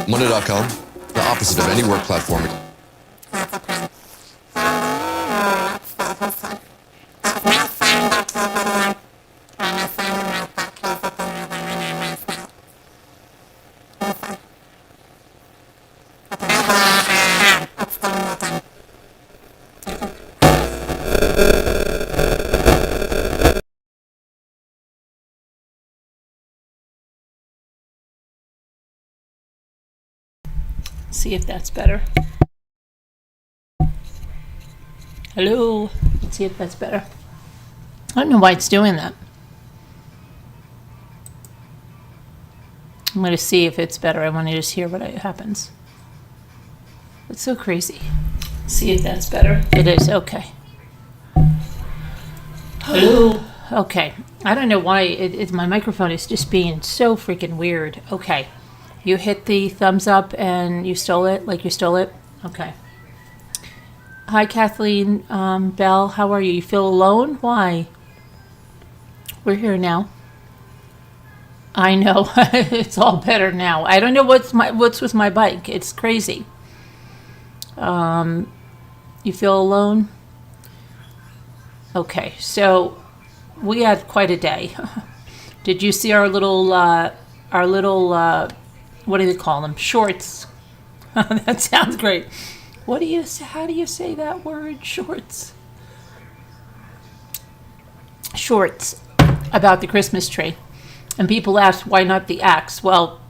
Monday.com, the opposite of any work platform. See if that's better. Hello. Let's see if that's better. I don't know why it's doing that. I'm going to see if it's better. I want to just hear what happens. It's so crazy. See if that's better. It is. Okay. Hello. Okay. I don't know why my microphone is just being so freaking weird. Okay. You hit the thumbs up and you stole it, like you stole it? Okay. Hi, Kathleen Bell. How are you? You feel alone? Why? We're here now. I know. It's all better now. I don't know what's with my bike. It's crazy. You feel alone? Okay. So we had quite a day. Did you see our little what do they call them? Shorts. That sounds great. How do you say that word? Shorts. Shorts about the Christmas tree. And people asked, why not the axe? Well,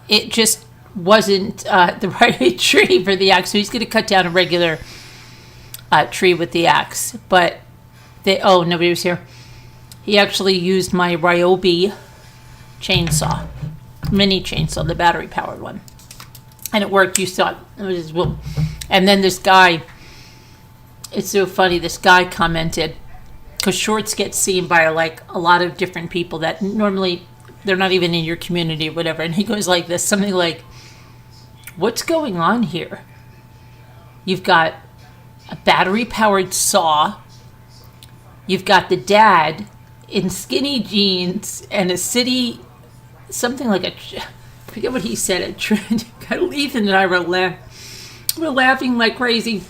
it just wasn't the right tree for the axe. So he's going to cut down a regular tree with the axe. But nobody was here. He actually used my Ryobi chainsaw. Mini chainsaw, the battery powered one, and it worked. You saw it was just boom. And then this guy, it's so funny, this guy commented, because shorts get seen by like a lot of different people that normally they're not even in your community or whatever, and he goes like this, something like, what's going on here? You've got a battery powered saw, you've got the dad in skinny jeans and a city, something like I forget what he said. Ethan and I were laughing like crazy.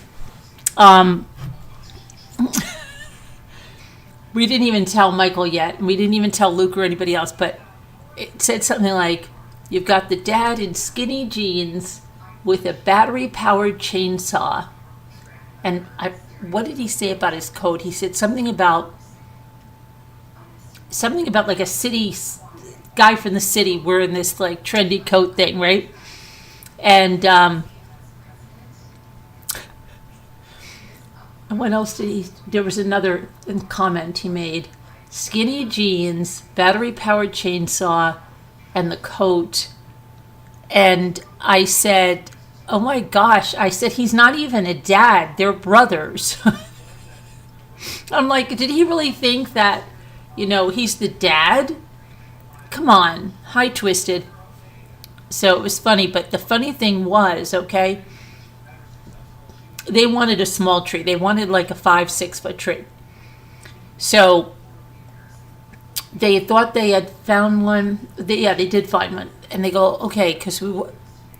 We didn't even tell Michael yet, and we didn't even tell Luke or anybody else, but it said something like, you've got the dad in skinny jeans with a battery-powered chainsaw. And what did he say about his coat? He said something about like a city guy from the city wearing this like trendy coat thing, right? And what else there was another comment he made. Skinny jeans, battery powered chainsaw, and the coat. And I said, oh my gosh, I said, he's not even a dad, they're brothers. I'm like, did he really think that, he's the dad? Come on, hi Twisted. So it was funny, but the funny thing was, okay, they wanted a small tree. They wanted like a 5-6 foot tree. So they thought they had found one. They did find one. And they go, okay, because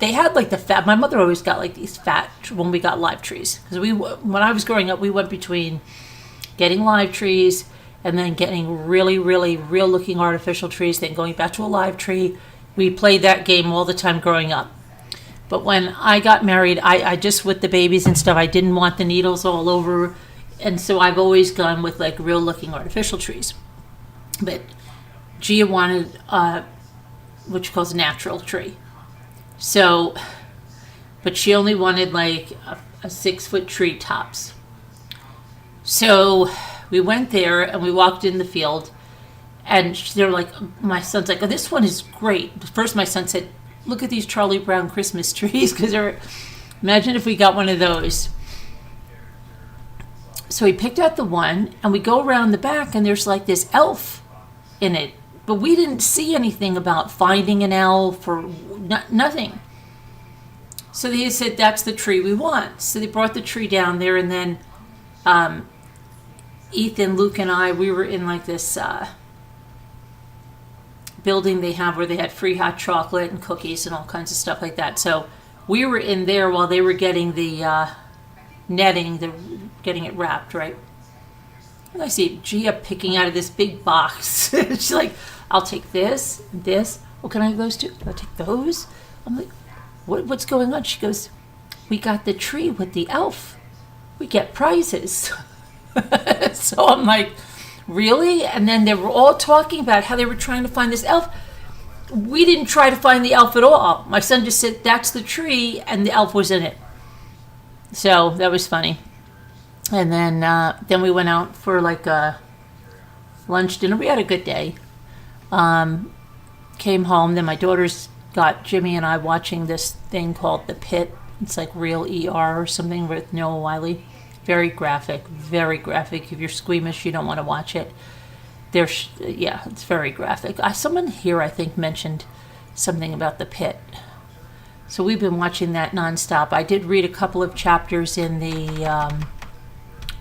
they had like the fat. My mother always got like these fat when we got live trees. Because when I was growing up, we went between getting live trees and then getting really, really real looking artificial trees, then going back to a live tree. We played that game all the time growing up. But when I got married, I just, with the babies and stuff, I didn't want the needles all over. And so I've always gone with like real looking artificial trees. But Gia wanted what she calls a natural tree. So, but she only wanted like a 6 foot tree tops. So we went there and we walked in the field, and they're like, my son's like, oh, this one is great. First my son said, look at these Charlie Brown Christmas trees, because imagine if we got one of those. So we picked out the one, and we go around the back, and there's like this elf in it. But we didn't see anything about finding an elf or nothing. So they said, that's the tree we want. So they brought the tree down there, and then Ethan, Luke, and I, we were in like this building they have where they had free hot chocolate and cookies and all kinds of stuff like that. So we were in there while they were getting the getting it wrapped, right? And I see Gia picking out of this big box. She's like, I'll take this, this. Oh, can I have those too? I'll take those. I'm like, what's going on? She goes, we got the tree with the elf. We get prizes. So I'm like, really? And then they were all talking about how they were trying to find this elf. We didn't try to find the elf at all. My son just said, that's the tree, and the elf was in it. So that was funny. And then we went out for like a lunch dinner. We had a good day. Came home. Then my daughters got Jimmy and I watching this thing called The Pit. It's like Real ER or something with Noah Wiley. Very graphic, very graphic. If you're squeamish, you don't want to watch it. It's very graphic. Someone here, I think, mentioned something about The Pit. So we've been watching that nonstop. I did read a couple of chapters in the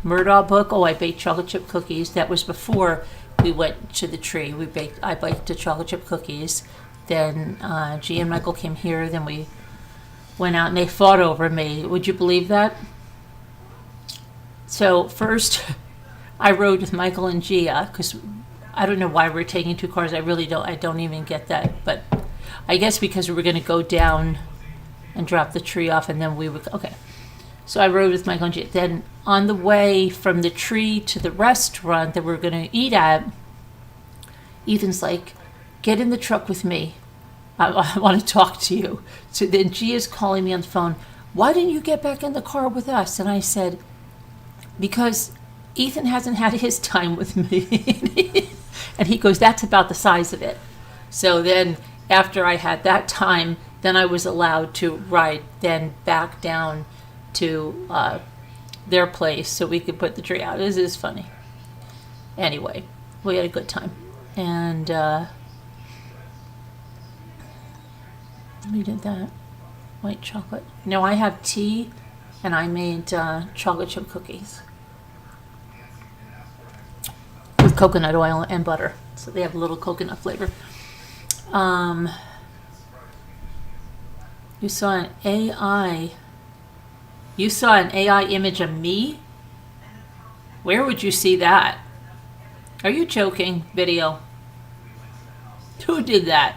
Murdaugh book. Oh, I baked chocolate chip cookies. That was before we went to the tree. I baked the chocolate chip cookies. Then G and Michael came here. Then we went out and they fought over me. Would you believe that? So first, I rode with Michael and Gia because I don't know why we're taking two cars. I really don't. I don't even get that. But I guess because we were going to go down and drop the tree off, and then we would. Okay. So I rode with Michael and Gia. Then on the way from the tree to the restaurant that we're going to eat at, Ethan's like, "Get in the truck with me. I want to talk to you." So then Gia's calling me on the phone. Why didn't you get back in the car with us? And I said, because Ethan hasn't had his time with me. And he goes, that's about the size of it. So then after I had that time, then I was allowed to ride then back down to their place so we could put the tree out. This is funny. Anyway, we had a good time. And we did that. White chocolate. No, I have tea and I made chocolate chip cookies with coconut oil and butter. So they have a little coconut flavor. You saw an AI image of me? Where would you see that? Are you joking? Video. Who did that?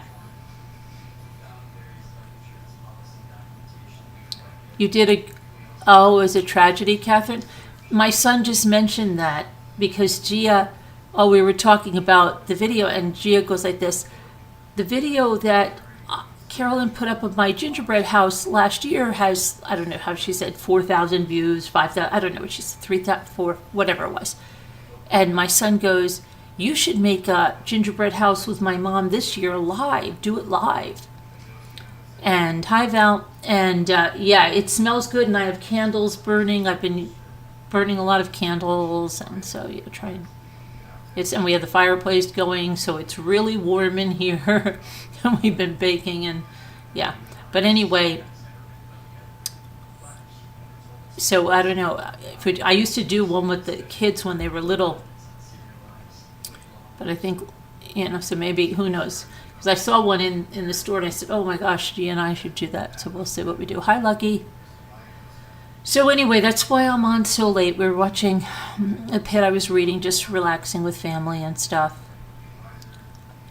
You did it was a tragedy, Catherine? My son just mentioned that because Gia, we were talking about the video and Gia goes like this. The video that Carolyn put up of my gingerbread house last year has, I don't know how she said, 4,000 views, 5,000, I don't know what she said, 3,000, 4, whatever it was. And my son goes, you should make a gingerbread house with my mom this year live, do it live. And hi Val, and it smells good and I have candles burning. I've been burning a lot of candles and so trying. And we have the fireplace going, so it's really warm in here. And we've been baking and but anyway, so I don't know. I used to do one with the kids when they were little, but I think, so maybe, who knows? Because I saw one in the store and I said, oh my gosh, Gia and I should do that. So we'll see what we do. Hi, Lucky. So anyway, that's why I'm on so late. We were watching a Pit I was reading, just relaxing with family and stuff.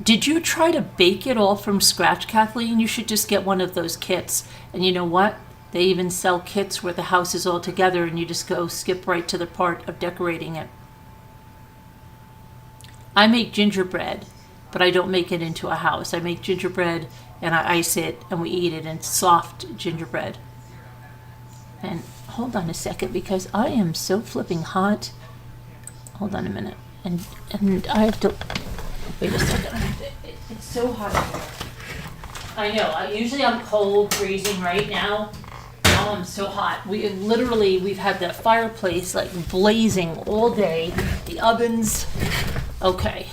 Did you try to bake it all from scratch, Kathleen? You should just get one of those kits. And you know what? They even sell kits where the house is all together and you just go skip right to the part of decorating it. I make gingerbread, but I don't make it into a house. I make gingerbread and I ice it and we eat it in soft gingerbread. And hold on a second because I am so flipping hot. Hold on a minute. And I have to, wait a second. It's so hot here. I know. Usually I'm cold, freezing right now. Now I'm so hot. We've had the fireplace like blazing all day. The ovens. Okay.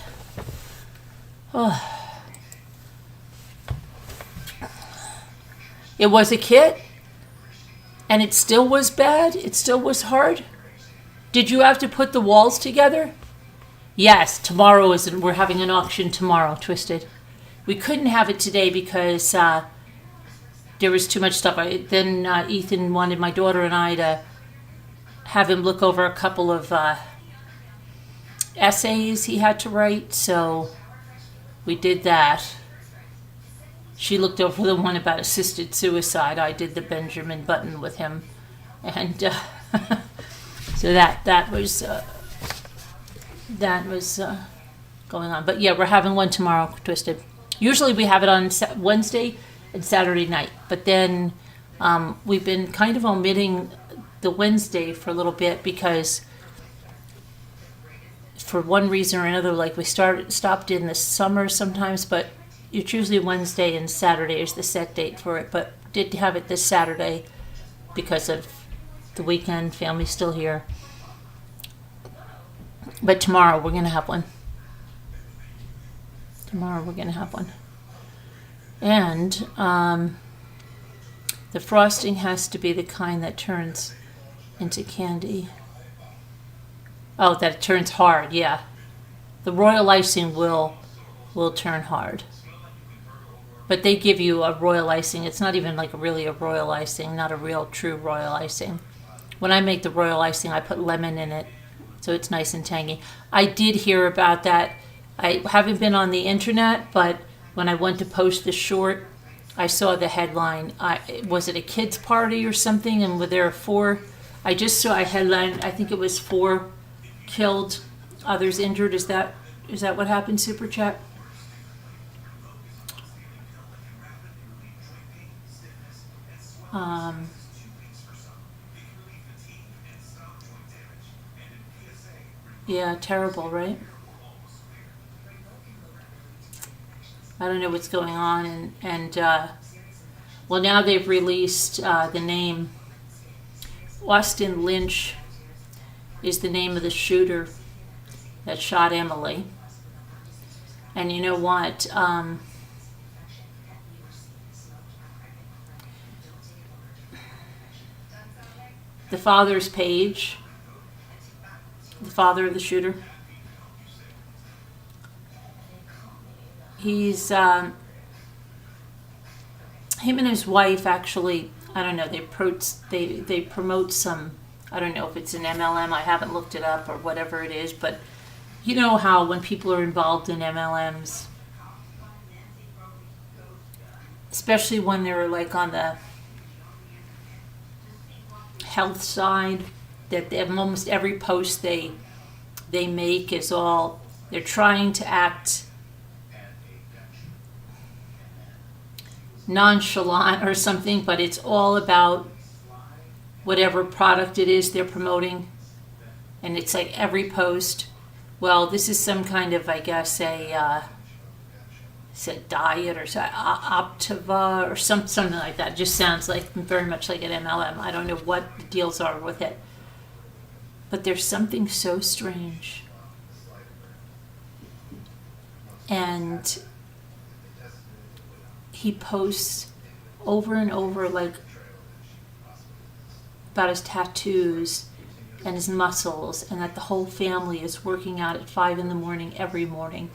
Oh. It was a kit? And it still was bad? It still was hard? Did you have to put the walls together? Yes, tomorrow we're having an auction tomorrow, Twisted. We couldn't have it today because there was too much stuff. Then Ethan wanted my daughter and I to have him look over a couple of essays he had to write, so we did that. She looked over the one about assisted suicide. I did the Benjamin Button with him, and so that was going on. But yeah, we're having one tomorrow, Twisted. Usually we have it on Wednesday and Saturday night, but then we've been kind of omitting the Wednesday for a little bit because for one reason or another, like we stopped in the summer sometimes, but it's usually Wednesday and Saturday is the set date for it, but did have it this Saturday because of the weekend, family's still here. But tomorrow we're going to have one. And the frosting has to be the kind that turns into candy. Oh, that it turns hard, yeah. The royal icing will turn hard. But they give you a royal icing. It's not even like really a royal icing, not a real true royal icing. When I make the royal icing, I put lemon in it, so it's nice and tangy. I did hear about that. I haven't been on the internet, but when I went to post the short, I saw the headline. Was it a kids' party or something? And were there 4? I just saw a headline. I think it was 4 killed, others injured. Is that what happened, Super Chat? Yeah, terrible, right? I don't know what's going on, and well, now they've released the name. Austin Lynch is the name of the shooter that shot Emily. And you know what? The father's page, the father of the shooter, he's him and his wife actually, I don't know, they promote some, I don't know if it's an MLM, I haven't looked it up or whatever it is, but you know how when people are involved in MLMs, especially when they're like on the health side, that almost every post they make is all, they're trying to act nonchalant or something, but it's all about whatever product it is they're promoting. And it's like every post, well, this is some kind of, I guess, a diet or Optiva or something like that. It just sounds like very much like an MLM. I don't know what the deals are with it. But there's something so strange. And he posts over and over like about his tattoos and his muscles, and that the whole family is working out at 5 a.m. every morning,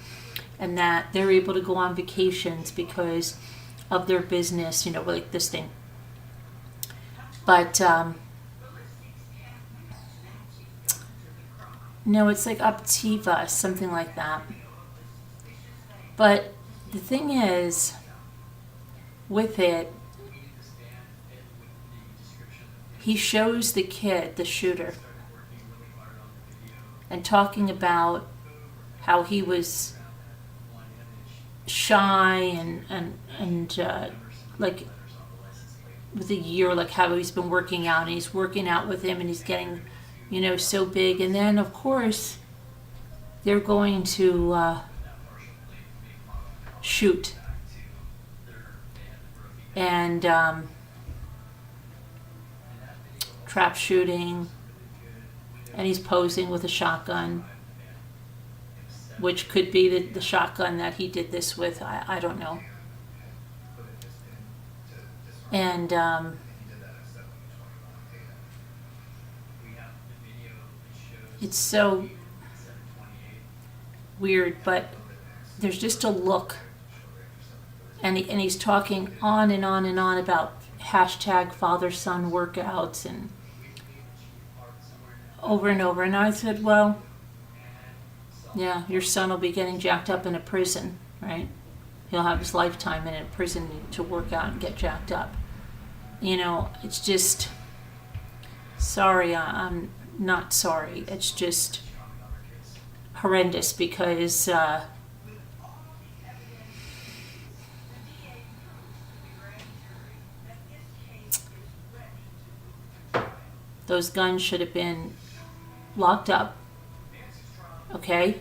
and that they're able to go on vacations because of their business, you know, like this thing. But no, it's like Optiva, something like that. But the thing is, with it, he shows the kid, the shooter, and talking about how he was shy and like with a year, like how he's been working out, and he's working out with him, and he's getting, you know, so big. And then of course they're going to shoot, and trap shooting, and he's posing with a shotgun, which could be the shotgun that he did this with. I don't know. And it's so weird, but there's just a look. And he's talking on and on and on about hashtag father-son workouts and over and over. And I said, well, yeah, your son will be getting jacked up in a prison, right? He'll have his lifetime in a prison to work out and get jacked up. You know, it's just, sorry, I'm not sorry. It's just horrendous because those guns should have been locked up, okay?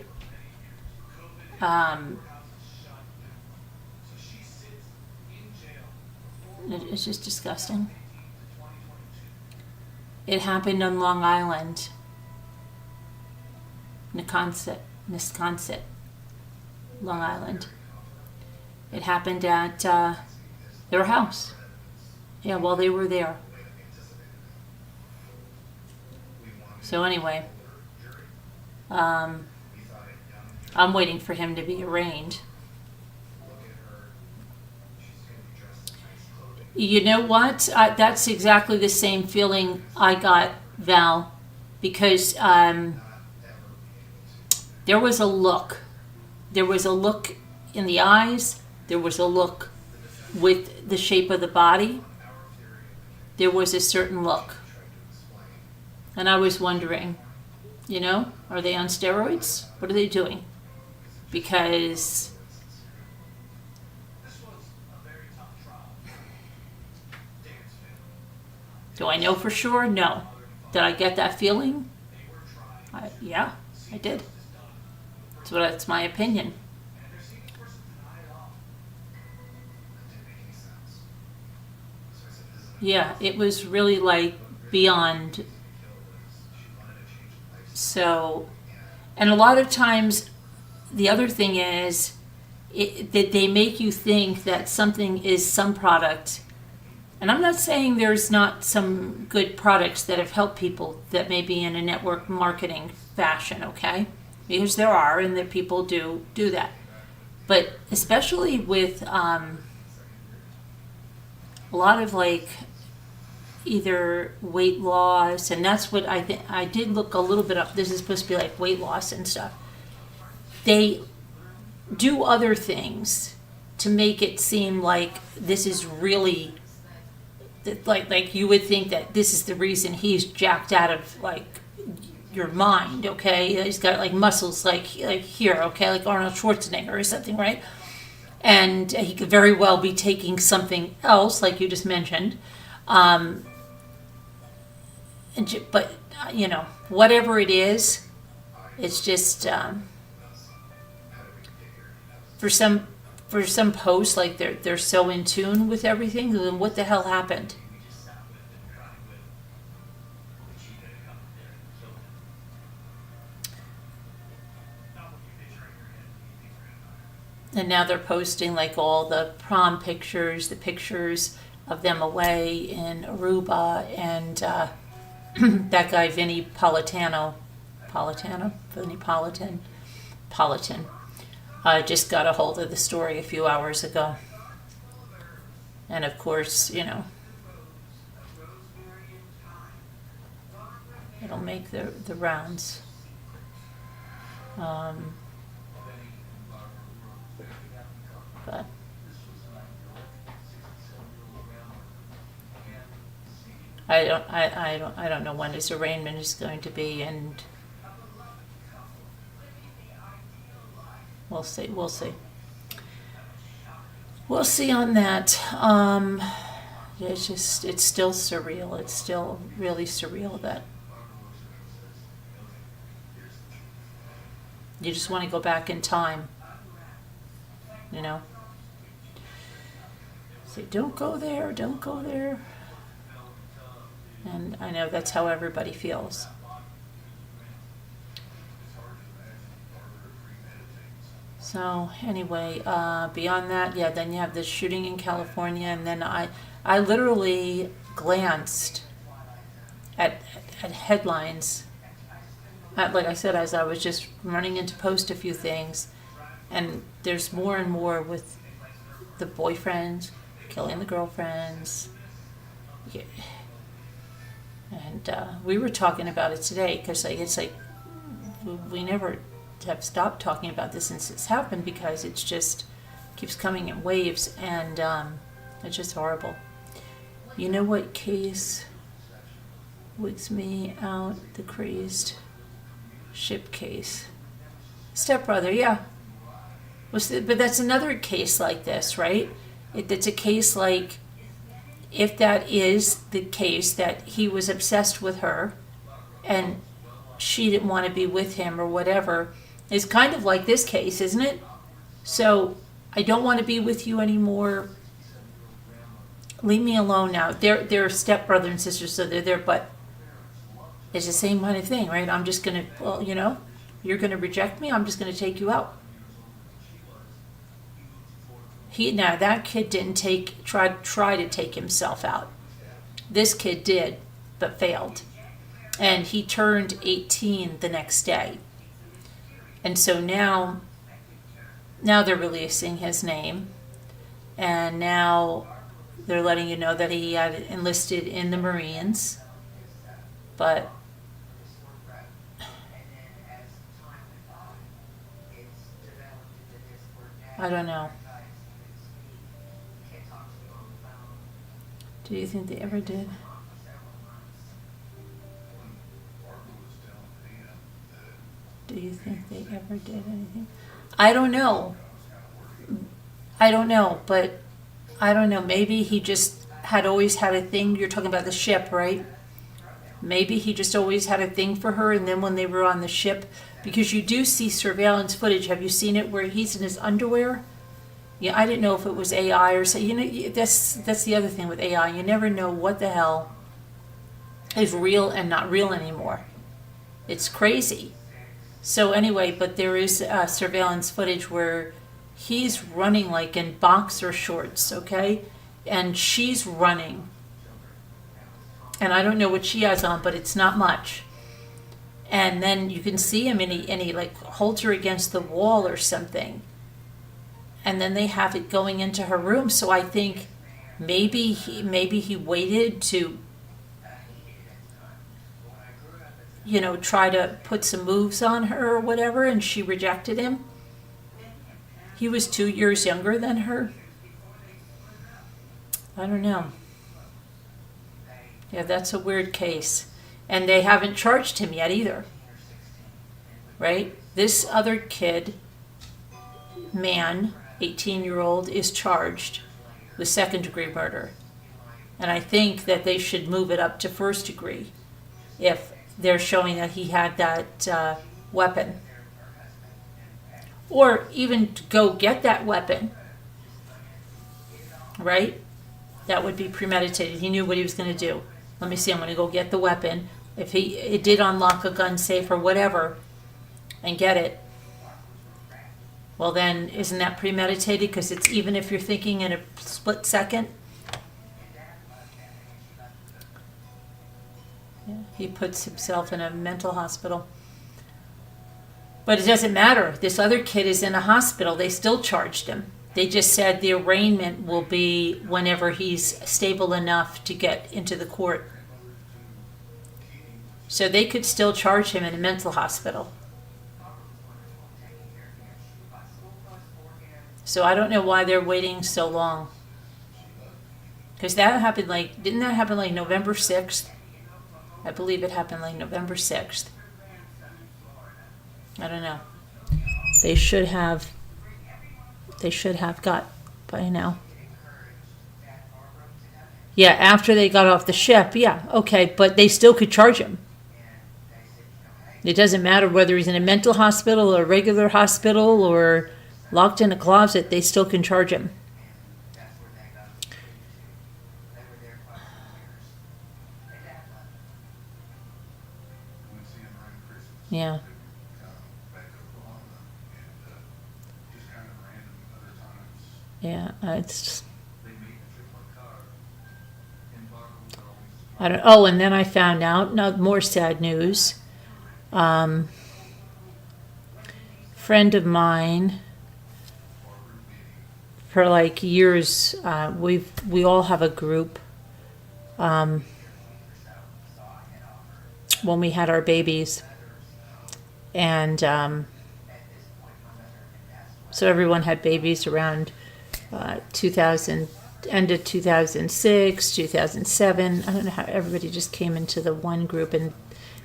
It's just disgusting. It happened on Long Island, Wisconsin, Long Island. It happened at their house. Yeah, while they were there. So anyway, I'm waiting for him to be arraigned. You know what? That's exactly the same feeling I got, Val, because there was a look. There was a look in the eyes. There was a look with the shape of the body. There was a certain look. And I was wondering, you know, are they on steroids? What are they doing? Because do I know for sure? No. Did I get that feeling? Yeah, I did. That's my opinion. Yeah, it was really like beyond. So, and a lot of times, the other thing is that they make you think that something is some product. And I'm not saying there's not some good products that have helped people that may be in a network marketing fashion, okay? Because there are, and that people do that. But especially with a lot of like either weight loss, and that's what I think. I did look a little bit up. This is supposed to be like weight loss and stuff. They do other things to make it seem like this is really like you would think that this is the reason he's jacked out of like your mind, okay? He's got like muscles like here, okay, like Arnold Schwarzenegger or something, right? And he could very well be taking something else, like you just mentioned. But you know, whatever it is, it's just for some posts, like they're so in tune with everything. Then what the hell happened? And now they're posting like all the prom pictures, the pictures of them away in Aruba, and that guy Vinny Politan, just got a hold of the story a few hours ago. And of course, you know, it'll make the rounds. But I don't know when his arraignment is going to be, and we'll see on that. It's still surreal. It's still really surreal that you just want to go back in time, you know. Say, don't go there, don't go there. And I know that's how everybody feels. So anyway, beyond that, yeah, then you have this shooting in California, and then I literally glanced at headlines like I said, as I was just running in to post a few things, and there's more and more with the boyfriends killing the girlfriends. Yeah. And we were talking about it today because it's like we never have stopped talking about this since it's happened because it's just keeps coming in waves, and it's just horrible. You know what case wigs me out? The crazed ship case. Stepbrother, yeah. But that's another case like this, right? It's a case like, if that is the case, that he was obsessed with her and she didn't want to be with him or whatever, it's kind of like this case, isn't it? So, I don't want to be with you anymore. Leave me alone now. They're stepbrother and sister, so they're there, but it's the same kind of thing, right? I'm just going to, well, you're going to reject me, I'm just going to take you out. Now that kid didn't try to take himself out. This kid did, but failed. And he turned 18 the next day. And so now they're releasing his name, and now they're letting you know that he had enlisted in the Marines. But I don't know. Do you think they ever did? Do you think they ever did anything? I don't know. But I don't know. Maybe he just had always had a thing. You're talking about the ship, right? Maybe he just always had a thing for her, and then when they were on the ship, because you do see surveillance footage. Have you seen it where he's in his underwear? Yeah, I didn't know if it was AI or so. That's the other thing with AI. You never know what the hell is real and not real anymore. It's crazy. So anyway, but there is surveillance footage where he's running like in boxer shorts, okay? And she's running. And I don't know what she has on, but it's not much. And then you can see him and he like holds her against the wall or something. And then they have it going into her room. So I think maybe he waited to, try to put some moves on her or whatever, and she rejected him. He was 2 years younger than her. I don't know. Yeah, that's a weird case. And they haven't charged him yet either. Right? This other kid, man, 18-year-old, is charged with second-degree murder. And I think that they should move it up to first degree if they're showing that he had that weapon. Or even to go get that weapon. Right? That would be premeditated. He knew what he was going to do. Let me see, I'm going to go get the weapon. If it did unlock a gun safe or whatever, and get it, well then, isn't that premeditated? Because it's even if you're thinking in a split second. Yeah, he puts himself in a mental hospital. But it doesn't matter. This other kid is in a hospital. They still charged him. They just said the arraignment will be whenever he's stable enough to get into the court. So they could still charge him in a mental hospital. So I don't know why they're waiting so long. Because that happened didn't that happen November 6th? I believe it happened November 6th. I don't know. They should have got by now. Yeah, after they got off the ship, yeah, okay, but they still could charge him. It doesn't matter whether he's in a mental hospital or a regular hospital or locked in a closet, they still can charge him. Yeah. Yeah, it's. I don't. Oh, and then I found out. Now more sad news. Friend of mine, for like years, we all have a group. When we had our babies, and so everyone had babies around 2000, end of 2006, 2007. I don't know how everybody just came into the one group, and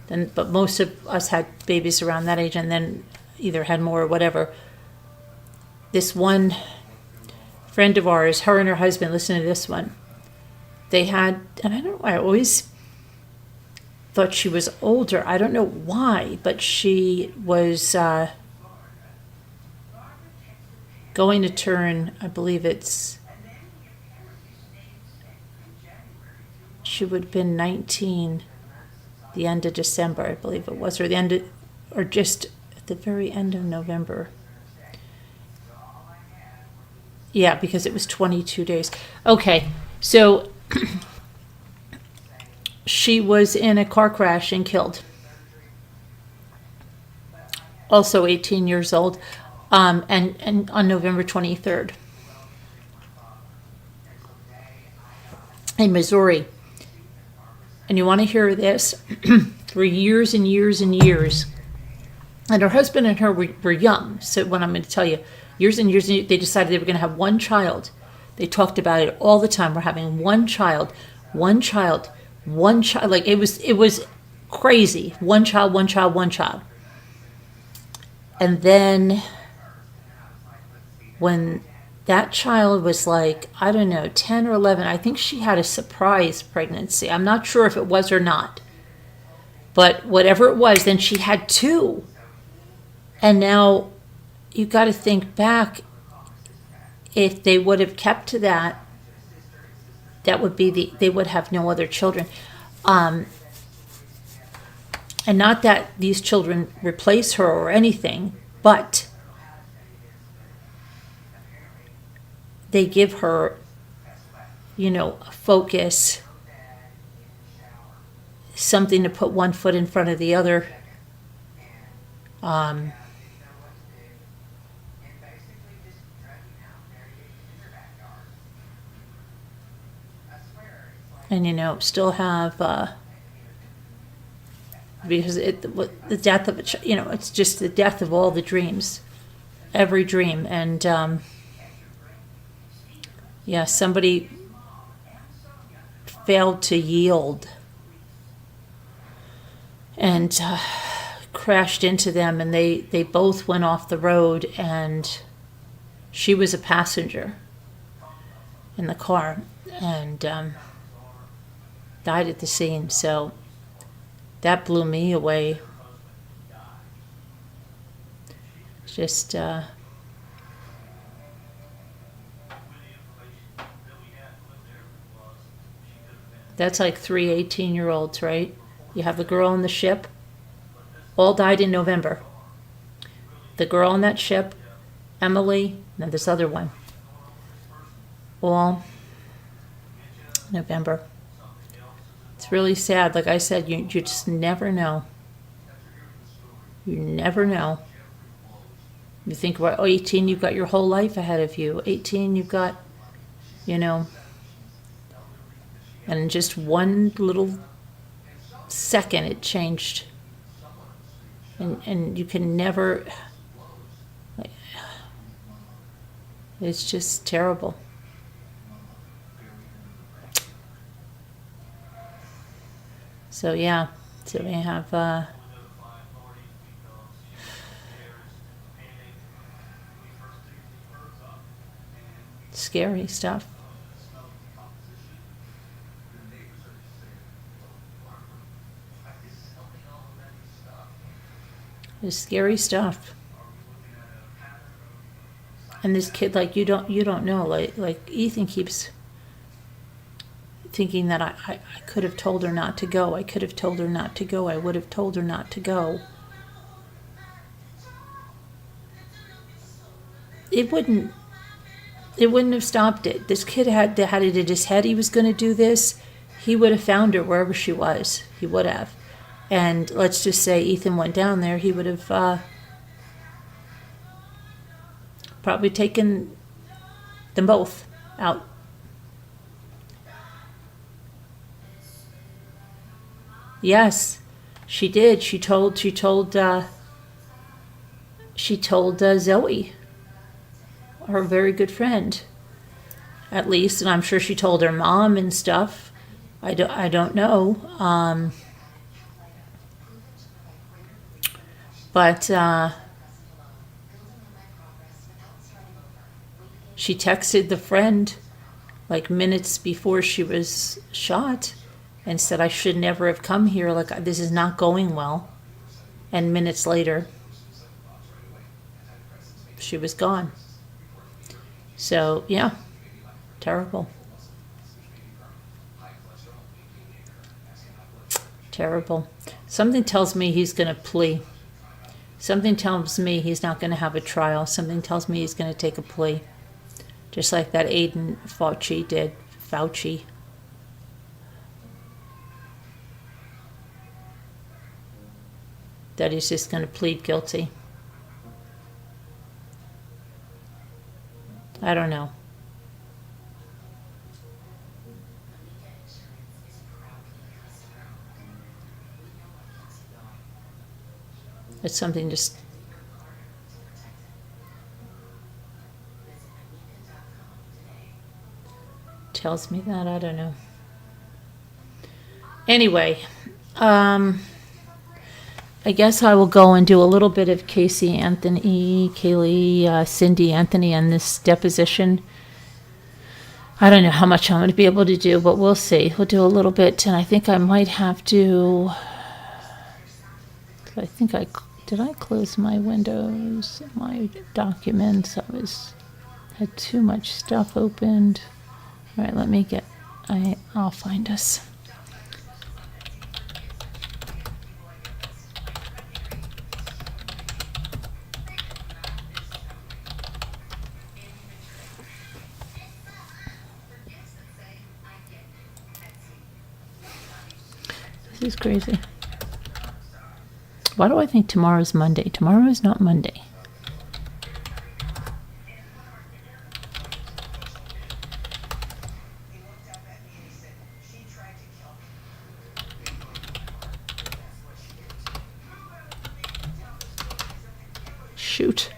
then, but most of us had babies around that age, and then either had more or whatever. This one friend of ours, her and her husband, listen to this one. They had, and I don't know, I always thought she was older. I don't know why, but she was going to turn, I believe she would have been 19 the end of December, I believe it was, or the end of, or just at the very end of November. Yeah, because it was 22 days. Okay, so she was in a car crash and killed. Also 18 years old, and on November 23rd in Missouri. And you want to hear this? For years and years and years, and her husband and her were young. So what I'm going to tell you, years and years, they decided they were going to have one child. They talked about it all the time. We're having one child, one child, one child. Like it was crazy. One child, one child, one child. And then when that child was like, I don't know, 10 or 11, I think she had a surprise pregnancy. I'm not sure if it was or not. But whatever it was, then she had two. And now you got to think back, if they would have kept to that, that would be they would have no other children. And not that these children replace her or anything, but they give her, a focus, something to put one foot in front of the other. And still have because the death of it's just the death of all the dreams, every dream. And somebody failed to yield and crashed into them, and they both went off the road, and she was a passenger in the car, and died at the scene. So that blew me away. Just that's like 3 18-year-olds, right? You have the girl on the ship, all died in November. The girl on that ship, Emily, and then this other one, all November. It's really sad. Like I said, you just never know. You never know. You think about 18, you've got your whole life ahead of you. 18, you've got, and in just one little second it changed. And you can never, it's just terrible. So we have scary stuff. It's scary stuff. And this kid, like, you don't know, like Ethan keeps thinking that I could have told her not to go. I could have told her not to go. I would have told her not to go. It wouldn't have stopped it. This kid had it in his head he was going to do this. He would have found her wherever she was. He would have. and let's just say Ethan went down there, he would have probably taken them both out. Yes, she did. She told Zoe, her very good friend, at least, and I'm sure she told her mom and stuff. I don't know. But she texted the friend like minutes before she was shot and said, I should never have come here. Like, this is not going well. And minutes later, she was gone. So, yeah, terrible. Terrible. Something tells me he's going to plea. Something tells me he's not going to have a trial. Something tells me he's going to take a plea. Just like that Aiden Fauci did. Fauci. That he's just going to plead guilty. I don't know. It's something just tells me that. I don't know. Anyway, I guess I will go and do a little bit of Caylee, Cindy, Anthony on this deposition. I don't know how much I'm going to be able to do, but we'll see. We'll do a little bit, and I think I might have to. Did I close my windows, my documents? Had too much stuff opened. All right, let me get. I'll find us. This is crazy. Why do I think tomorrow's Monday? Tomorrow is not Monday. Shoot.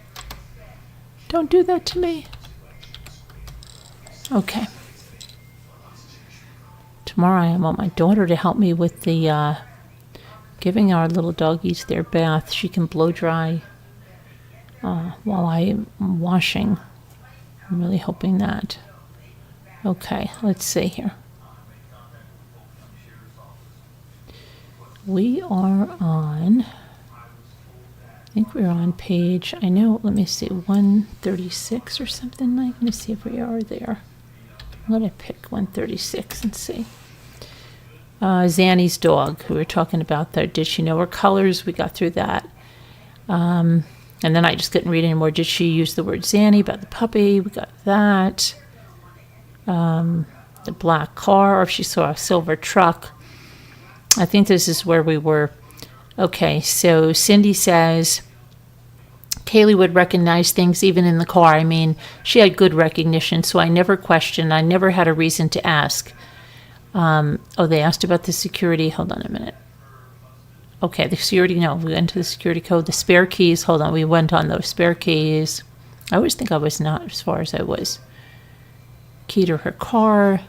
Don't do that to me. Okay. Tomorrow I want my daughter to help me with the giving our little doggies their bath. She can blow dry while I'm washing. I'm really hoping that. Okay, let's see here. We are on, I think we're on page, let me see, 136 or something like. Let me see if we are there. I'm going to pick 136 and see. Zanny's dog, who we were talking about there. Did she know her colors? We got through that. And then I just couldn't read anymore. Did she use the word Zanny about the puppy? We got that. The black car, or if she saw a silver truck. I think this is where we were. Okay, so Cindy says Caylee would recognize things even in the car. I mean, she had good recognition, so I never questioned. I never had a reason to ask. They asked about the security. Hold on a minute. Okay, the security, no, we went to the security code. The spare keys, hold on, we went on those spare keys. I always think I was not as far as I was. Key to her car.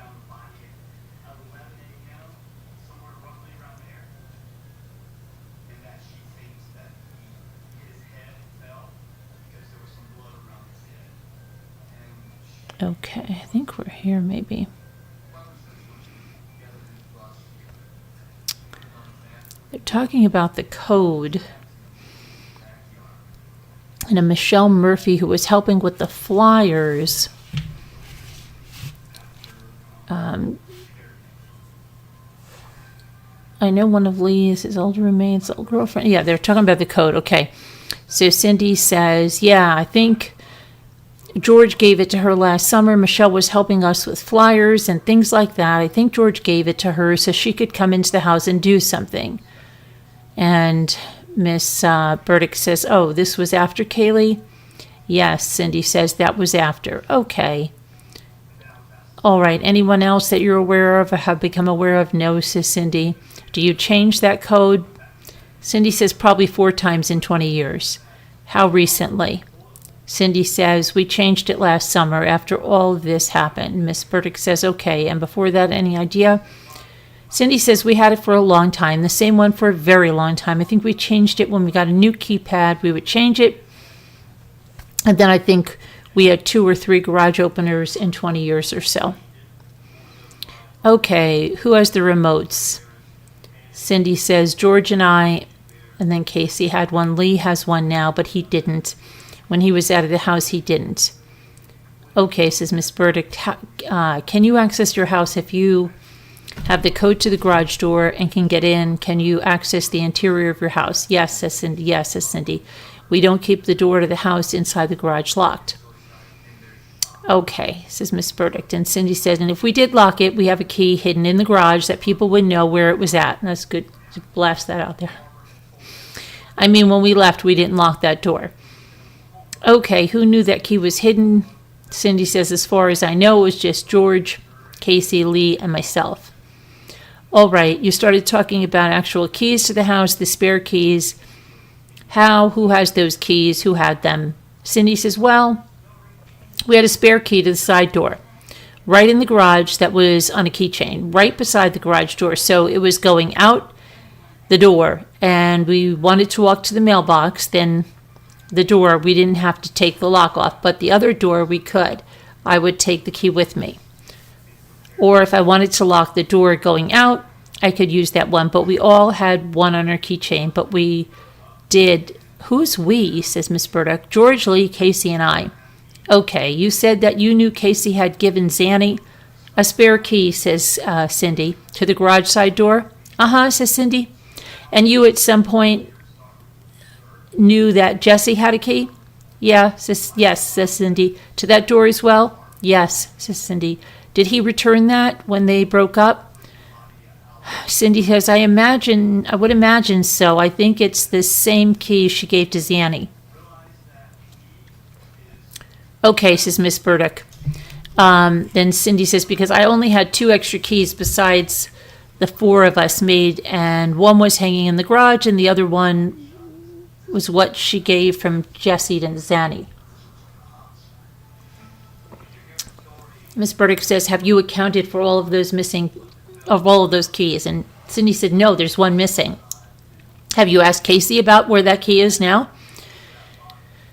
Okay, I think we're here maybe. They're talking about the code. And a Michelle Murphy who was helping with the flyers. I know one of Lee's, his old roommate's old girlfriend. Yeah, they're talking about the code. Okay. So Cindy says, yeah, I think George gave it to her last summer. Michelle was helping us with flyers and things like that. I think George gave it to her so she could come into the house and do something. And Miss Burdick says, oh, this was after Caylee? Yes, Cindy says that was after. Okay. All right. Anyone else that you're aware of or have become aware of? No, says Cindy. Do you change that code? Cindy says probably 4 times in 20 years. How recently? Cindy says we changed it last summer after all of this happened. Miss Burdick says okay. And before that, any idea? Cindy says we had it for a long time, the same one for a very long time. I think we changed it when we got a new keypad. We would change it. And then I think we had 2 or 3 garage openers in 20 years or so. Okay, who has the remotes? Cindy says George and I, and then Casey had one. Lee has one now, but he didn't. When he was out of the house, he didn't. Okay, says Miss Burdick, can you access your house if you have the code to the garage door and can get in? Can you access the interior of your house? Yes, says Cindy. Yes, says Cindy. We don't keep the door to the house inside the garage locked. Okay, says Miss Burdick. And Cindy says, and if we did lock it, we have a key hidden in the garage that people would know where it was at. And that's good to blast that out there. I mean, when we left, we didn't lock that door. Okay, who knew that key was hidden? Cindy says, as far as I know, it was just George, Casey, Lee, and myself. All right, you started talking about actual keys to the house, the spare keys. How? Who has those keys? Who had them? Cindy says, well, we had a spare key to the side door, right in the garage that was on a keychain, right beside the garage door. So it was going out the door, and we wanted to walk to the mailbox. Then the door, we didn't have to take the lock off, but the other door we could. I would take the key with me. Or if I wanted to lock the door going out, I could use that one. But we all had one on our keychain, but we did. Who's we, says Miss Burdick. George, Lee, Casey, and I. Okay, you said that you knew Casey had given Zanny a spare key, says Cindy, to the garage side door. Uh-huh, says Cindy. And you at some point knew that Jesse had a key? Yeah, yes, says Cindy. To that door as well? Yes, says Cindy. Did he return that when they broke up? Cindy says, I would imagine so. I think it's the same key she gave to Zanny. Okay, says Miss Burdick. Then Cindy says, because I only had 2 extra keys besides the 4 of us made, and one was hanging in the garage, and the other one was what she gave from Jesse to Zanny. Miss Burdick says, have you accounted for all of those keys? And Cindy said, no, there's one missing. Have you asked Casey about where that key is now?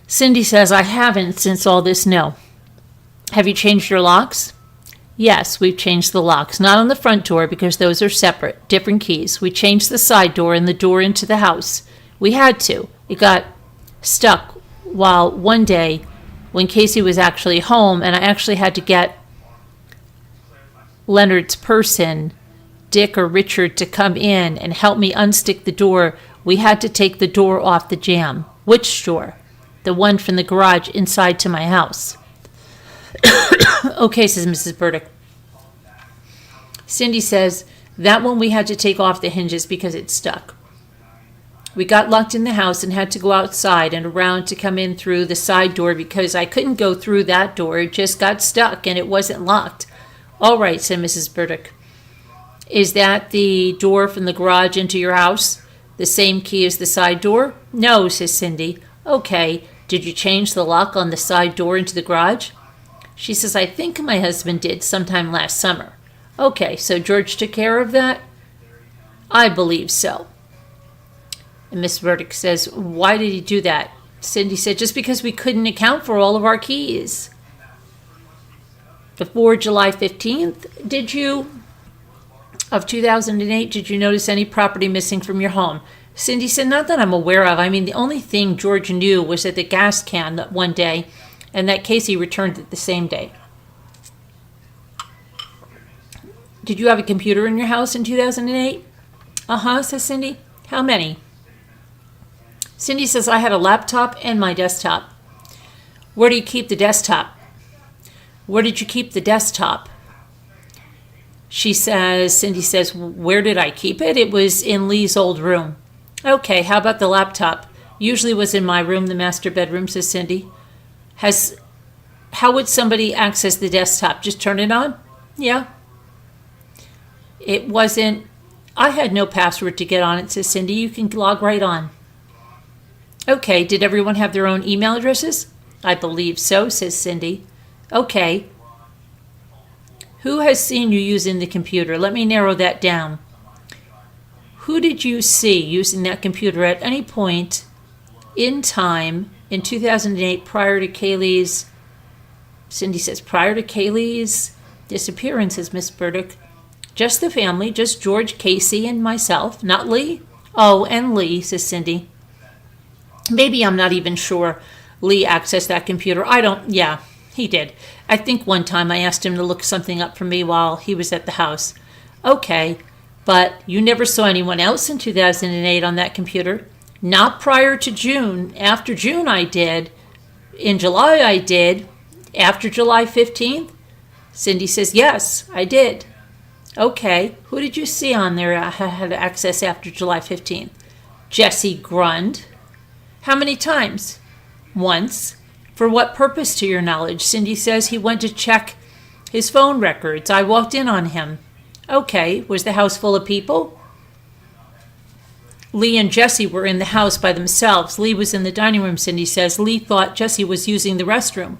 Cindy says, I haven't since all this, no. Have you changed your locks? Yes, we've changed the locks. Not on the front door because those are separate, different keys. We changed the side door and the door into the house. We had to. It got stuck while one day when Casey was actually home, and I actually had to get Leonard's person, Dick or Richard, to come in and help me unstick the door. We had to take the door off the jamb. Which door? The one from the garage inside to my house. Okay, says Mrs. Burdick. Cindy says, that one we had to take off the hinges because it stuck. We got locked in the house and had to go outside and around to come in through the side door because I couldn't go through that door. It just got stuck and it wasn't locked. All right, said Mrs. Burdick. Is that the door from the garage into your house? The same key as the side door? No, says Cindy. Okay. Did you change the lock on the side door into the garage? She says, I think my husband did sometime last summer. Okay, so George took care of that? I believe so. And Miss Burdick says, why did he do that? Cindy said, just because we couldn't account for all of our keys. Before July 15th, did you, of 2008, did you notice any property missing from your home? Cindy said, not that I'm aware of. I mean, the only thing George knew was that the gas can that one day, and that Casey returned it the same day. Did you have a computer in your house in 2008? Uh-huh, says Cindy. How many? Cindy says, I had a laptop and my desktop. Where do you keep the desktop? Where did you keep the desktop? Cindy says, where did I keep it? It was in Lee's old room. Okay, how about the laptop? Usually was in my room, the master bedroom, says Cindy. How would somebody access the desktop? Just turn it on? Yeah. It wasn't, I had no password to get on it, says Cindy. You can log right on. Okay, did everyone have their own email addresses? I believe so, says Cindy. Okay. Who has seen you using the computer? Let me narrow that down. Who did you see using that computer at any point in time in 2008 prior to Caylee's, Cindy says, prior to Caylee's disappearance, says Miss Burdick? Just the family, just George, Casey, and myself, not Lee? Oh, and Lee, says Cindy. Maybe I'm not even sure Lee accessed that computer. Yeah, he did. I think one time I asked him to look something up for me while he was at the house. Okay, but you never saw anyone else in 2008 on that computer? Not prior to June. After June I did. In July I did. After July 15th? Cindy says, yes, I did. Okay, who did you see on there had access after July 15th? Jesse Grund. How many times? Once. For what purpose, to your knowledge? Cindy says he went to check his phone records. I walked in on him. Okay, was the house full of people? Lee and Jesse were in the house by themselves. Lee was in the dining room, Cindy says. Lee thought Jesse was using the restroom.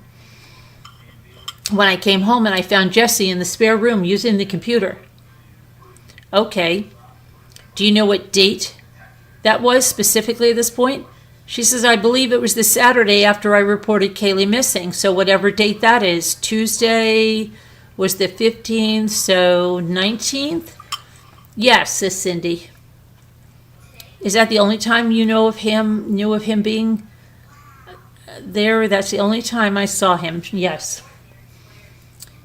When I came home and I found Jesse in the spare room using the computer. Okay. Do you know what date that was specifically at this point? She says, I believe it was the Saturday after I reported Caylee missing. So whatever date that is, Tuesday was the 15th, so 19th? Yes, says Cindy. Is that the only time you knew of him being there? That's the only time I saw him, yes.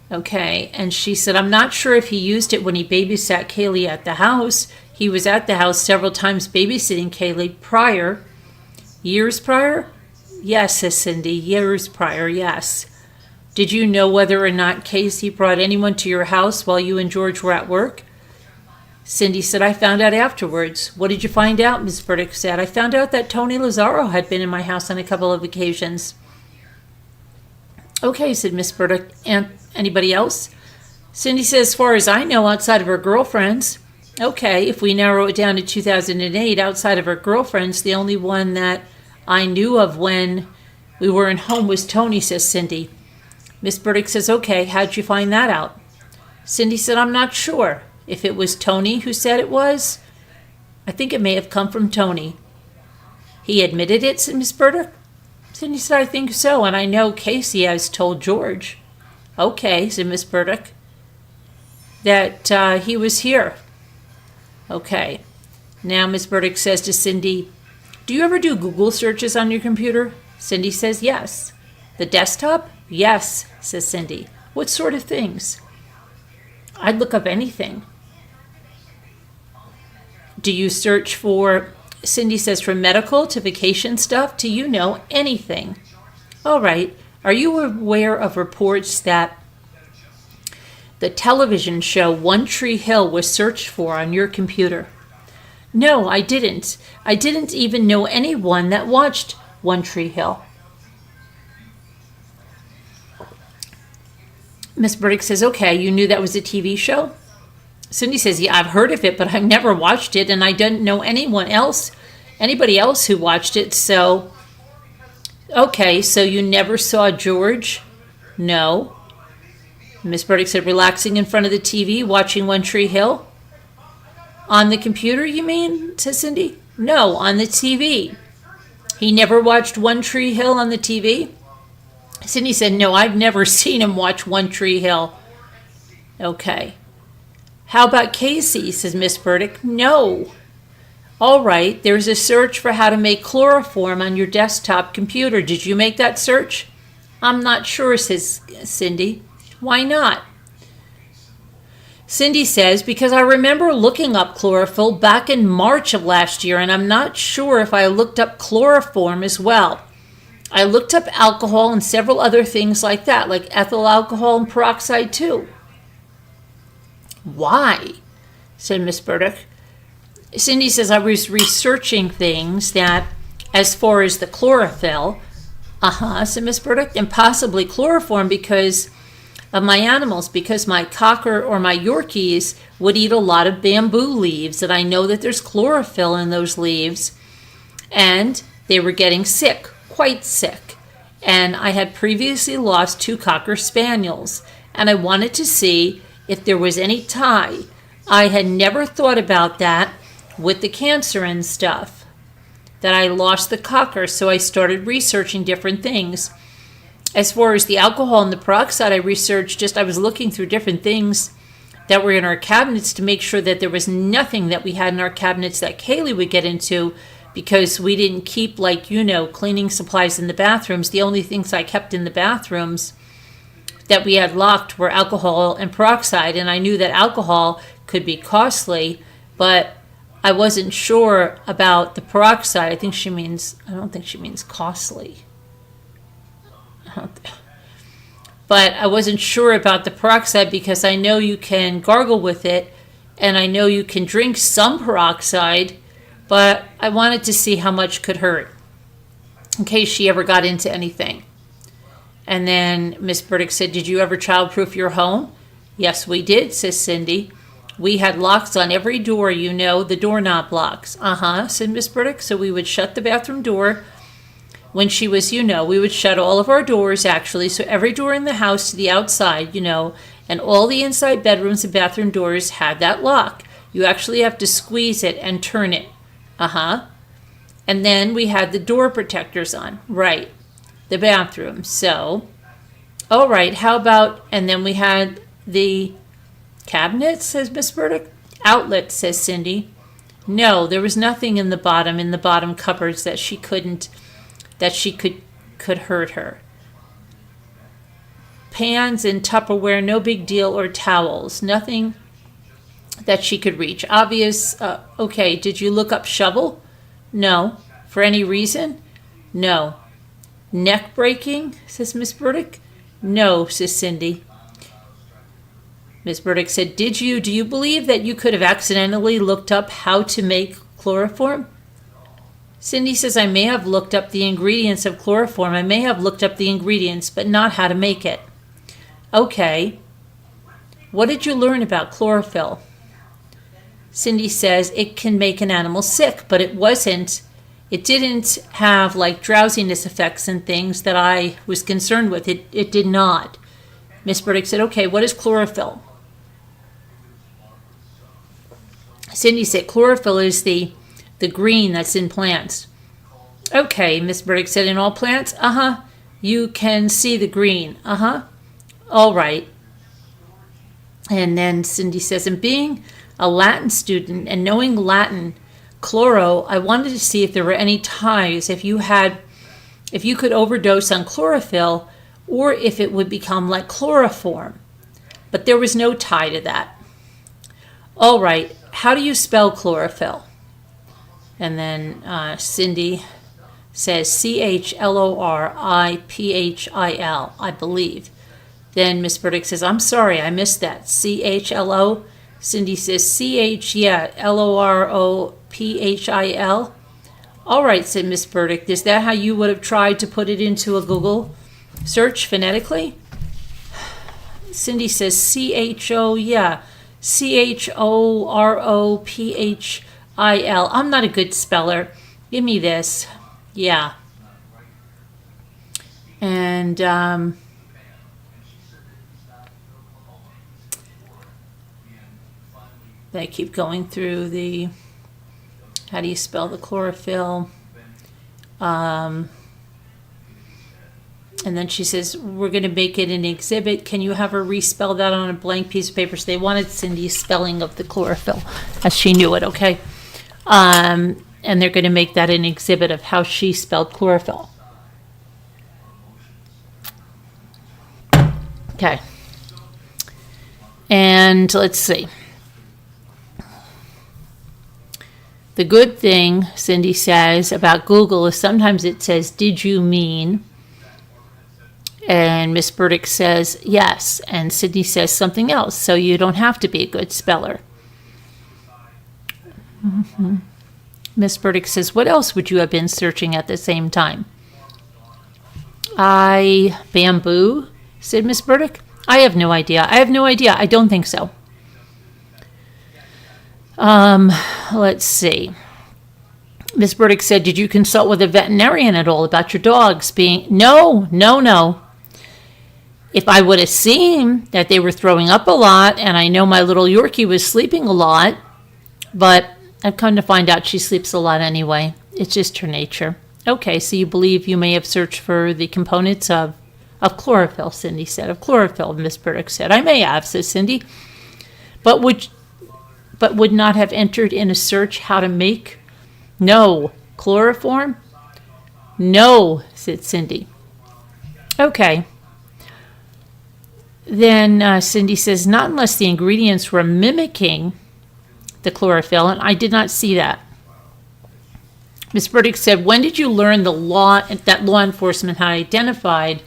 Okay, and she said, I'm not sure if he used it when he babysat Caylee at the house. He was at the house several times babysitting Caylee prior. Years prior? Yes, says Cindy, years prior, yes. Did you know whether or not Casey brought anyone to your house while you and George were at work? Cindy said, I found out afterwards. What did you find out? Miss Burdick said, I found out that Tony Lazaro had been in my house on a couple of occasions. Okay, said Miss Burdick. And anybody else? Cindy says, as far as I know, outside of her girlfriends. Okay, if we narrow it down to 2008, outside of her girlfriends, the only one that I knew of when we weren't home was Tony, says Cindy. Miss Burdick says, okay, how'd you find that out? Cindy said, I'm not sure. If it was Tony who said it was, I think it may have come from Tony. He admitted it, said Miss Burdick. Cindy said, I think so, and I know Casey has told George. Okay, said Miss Burdick, that he was here. Okay. Now Miss Burdick says to Cindy, do you ever do Google searches on your computer? Cindy says, yes. The desktop? Yes, says Cindy. What sort of things? I'd look up anything. Do you search for, Cindy says, from medical to vacation stuff to, anything? All right. Are you aware of reports that the television show One Tree Hill was searched for on your computer? No, I didn't. I didn't even know anyone that watched One Tree Hill. Miss Burdick says, okay, you knew that was a TV show? Cindy says, yeah, I've heard of it, but I've never watched it, and I didn't know anybody else who watched it, so... Okay, so you never saw George? No. Miss Burdick said, relaxing in front of the TV, watching One Tree Hill? On the computer, you mean? Says Cindy. No, on the TV. He never watched One Tree Hill on the TV? Cindy said, no, I've never seen him watch One Tree Hill. Okay. How about Casey, says Miss Burdick. No. All right, there's a search for how to make chloroform on your desktop computer. Did you make that search? I'm not sure, says Cindy. Why not? Cindy says, because I remember looking up chlorophyll back in March of last year, and I'm not sure if I looked up chloroform as well. I looked up alcohol and several other things like that, like ethyl alcohol and peroxide too. Why? Said Miss Burdick. Cindy says, I was researching things that, as far as the chlorophyll, said Miss Burdick, and possibly chloroform because of my animals, because my cocker or my Yorkies would eat a lot of bamboo leaves, and I know that there's chlorophyll in those leaves, and they were getting sick, quite sick. And I had previously lost 2 cocker spaniels, and I wanted to see if there was any tie. I had never thought about that with the cancer and stuff, that I lost the cocker, so I started researching different things. As far as the alcohol and the peroxide, I was looking through different things that were in our cabinets to make sure that there was nothing that we had in our cabinets that Caylee would get into, because we didn't keep, cleaning supplies in the bathrooms. The only things I kept in the bathrooms that we had locked were alcohol and peroxide, and I knew that alcohol could be costly, but I wasn't sure about the peroxide. I don't think she means costly. But I wasn't sure about the peroxide because I know you can gargle with it, and I know you can drink some peroxide, but I wanted to see how much could hurt in case she ever got into anything. And then Miss Burdick said, did you ever childproof your home? Yes, we did, says Cindy. We had locks on every door, the doorknob locks. Said Miss Burdick. So we would shut the bathroom door. When she was, we would shut all of our doors, actually. So every door in the house to the outside, and all the inside bedrooms and bathroom doors had that lock. You actually have to squeeze it and turn it. And then we had the door protectors on. Right. The bathroom. So, all right, how about, and then we had the cabinet, says Miss Burdick. Outlet, says Cindy. No, there was nothing in the bottom cupboards that she could hurt her. Pans and Tupperware, no big deal, or towels, nothing that she could reach. Obvious, okay, did you look up shovel? No. For any reason? No. Neck breaking, says Miss Burdick. No, says Cindy. Miss Burdick said, do you believe that you could have accidentally looked up how to make chloroform? Cindy says, I may have looked up the ingredients of chloroform. I may have looked up the ingredients, but not how to make it. Okay. What did you learn about chlorophyll? Cindy says it can make an animal sick, but it didn't have drowsiness effects and things that I was concerned with. It did not. Miss Burdick said, okay, what is chlorophyll? Cindy said chlorophyll is the green that's in plants. Okay, Miss Burdick said, in all plants? You can see the green. All right. And then Cindy says, and being a Latin student and knowing Latin, chloro, I wanted to see if there were any ties, if you could overdose on chlorophyll, or if it would become like chloroform. But there was no tie to that. All right, how do you spell chlorophyll? And then Cindy says CHLORIPHIL, I believe. Then Miss Burdick says, I'm sorry, I missed that. CHLO. Cindy says LOROPHIL. All right, said Miss Burdick. Is that how you would have tried to put it into a Google search phonetically? Cindy says CHOROPHIL. I'm not a good speller. Give me this. Yeah. And they keep going through the, how do you spell the chlorophyll? And then she says, we're going to make it an exhibit. Can you have her respell that on a blank piece of paper? So they wanted Cindy's spelling of the chlorophyll as she knew it, okay? And they're going to make that an exhibit of how she spelled chlorophyll. Okay. And let's see. The good thing, Cindy says, about Google is sometimes it says, did you mean? And Miss Burdick says, yes. And Cindy says something else, so you don't have to be a good speller. Miss Burdick says, what else would you have been searching at the same time? Bamboo, said Miss Burdick. I have no idea. I don't think so. Let's see. Miss Burdick said, did you consult with a veterinarian at all about your dogs being... No. If I would have seen that they were throwing up a lot, and I know my little Yorkie was sleeping a lot, but I've come to find out she sleeps a lot anyway. It's just her nature. Okay, so you believe you may have searched for the components of chlorophyll, Cindy said. Of chlorophyll, Miss Burdick said. I may have, says Cindy. But would not have entered in a search how to make... No. Chloroform? No, said Cindy. Okay. Then Cindy says, not unless the ingredients were mimicking the chlorophyll, and I did not see that. Ms. Burdick said, when did you learn that law enforcement had identified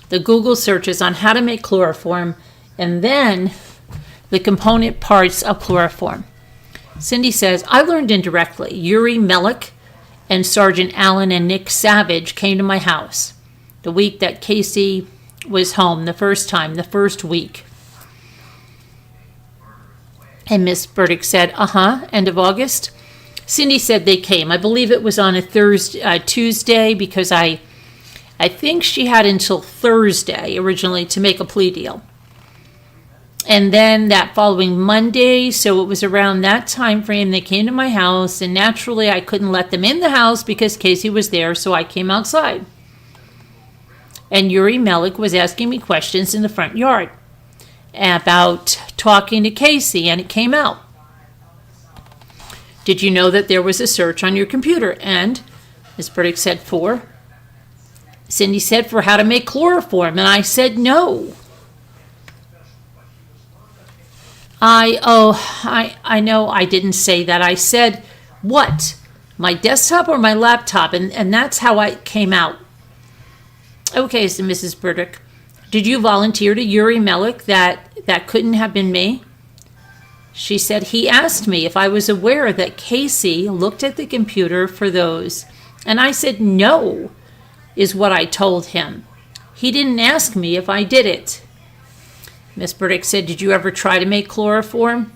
the Google searches on how to make chloroform and then the component parts of chloroform? Cindy says, I learned indirectly. Yuri Melich and Sergeant Allen and Nick Savage came to my house the week that Casey was home the first week. And Miss Burdick said, end of August. Cindy said they came. I believe it was on a Tuesday, because I think she had until Thursday originally to make a plea deal. And then that following Monday, so it was around that time frame, they came to my house, and naturally I couldn't let them in the house because Casey was there, so I came outside. And Yuri Melich was asking me questions in the front yard about talking to Casey, and it came out. Did you know that there was a search on your computer? And Ms. Burdick said, for? Cindy said, for how to make chloroform, and I said, no. I know I didn't say that. I said, what? My desktop or my laptop? And that's how I came out. Okay, said Mrs. Burdick. Did you volunteer to Yuri Melich that couldn't have been me? She said, he asked me if I was aware that Casey looked at the computer for those. And I said, no, is what I told him. He didn't ask me if I did it. Miss Burdick said, did you ever try to make chloroform?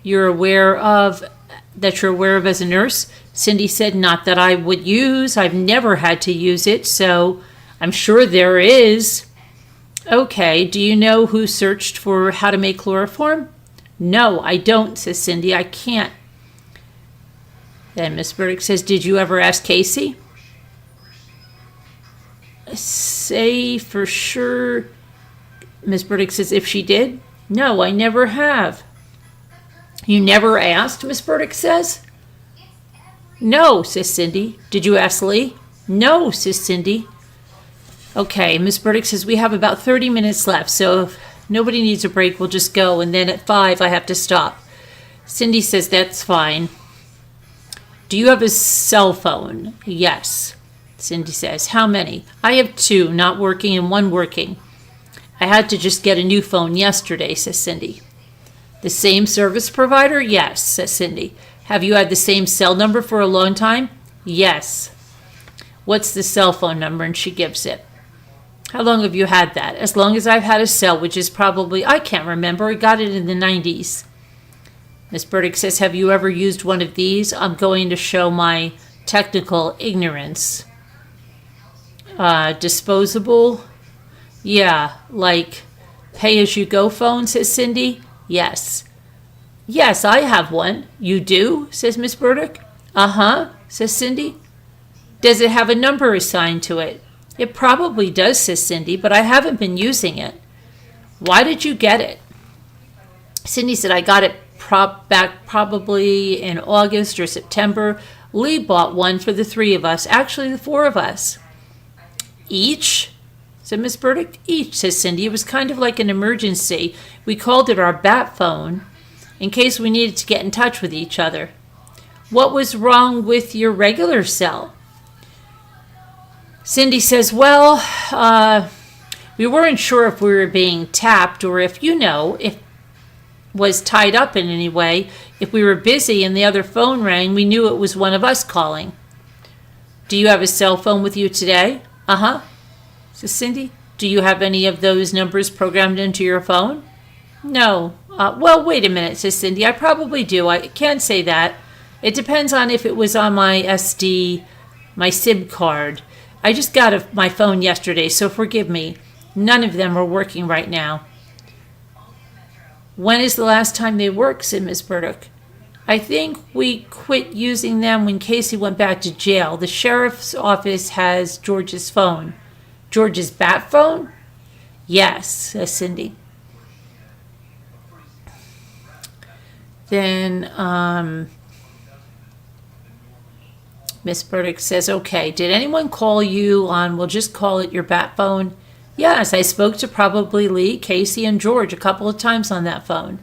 You're aware of as a nurse? Cindy said, not that I would use. I've never had to use it, so I'm sure there is. Okay, do you know who searched for how to make chloroform? No, I don't, says Cindy. I can't. Then Miss Burdick says, did you ever ask Casey? Say for sure. Miss Burdick says, if she did? No, I never have. You never asked, Miss Burdick says. No, says Cindy. Did you ask Lee? No, says Cindy. Okay, Miss Burdick says, we have about 30 minutes left, so if nobody needs a break, we'll just go, and then at 5 I have to stop. Cindy says, that's fine. Do you have a cell phone? Yes. Cindy says, how many? I have 2, not working and 1 working. I had to just get a new phone yesterday, says Cindy. The same service provider? Yes, says Cindy. Have you had the same cell number for a long time? Yes. What's the cell phone number? And she gives it. How long have you had that? As long as I've had a cell, which is probably, I can't remember. I got it in the 90s. Miss Burdick says, have you ever used one of these? I'm going to show my technical ignorance. Disposable? Yeah, like pay-as-you-go phone, says Cindy. Yes. Yes, I have one. You do, says Miss Burdick. Uh-huh, says Cindy. Does it have a number assigned to it? It probably does, says Cindy, but I haven't been using it. Why did you get it? Cindy said, I got it back probably in August or September. Lee bought one for the 3 of us, actually the 4 of us. Each? Said Miss Burdick. Each, says Cindy. It was kind of like an emergency. We called it our bat phone in case we needed to get in touch with each other. What was wrong with your regular cell? Cindy says, well, we weren't sure if we were being tapped or if, if was tied up in any way. If we were busy and the other phone rang, we knew it was one of us calling. Do you have a cell phone with you today? Uh-huh. Says Cindy. Do you have any of those numbers programmed into your phone? No. Well, wait a minute, says Cindy. I probably do. I can't say that. It depends on if it was on my my SIM card. I just got my phone yesterday, so forgive me. None of them are working right now. When is the last time they worked, said Miss Burdick. I think we quit using them when Casey went back to jail. The sheriff's office has George's phone. George's bat phone? Yes, says Cindy. Then Miss Burdick says, okay, did anyone call you on, we'll just call it your bat phone? Yes, I spoke to probably Lee, Casey, and George a couple of times on that phone.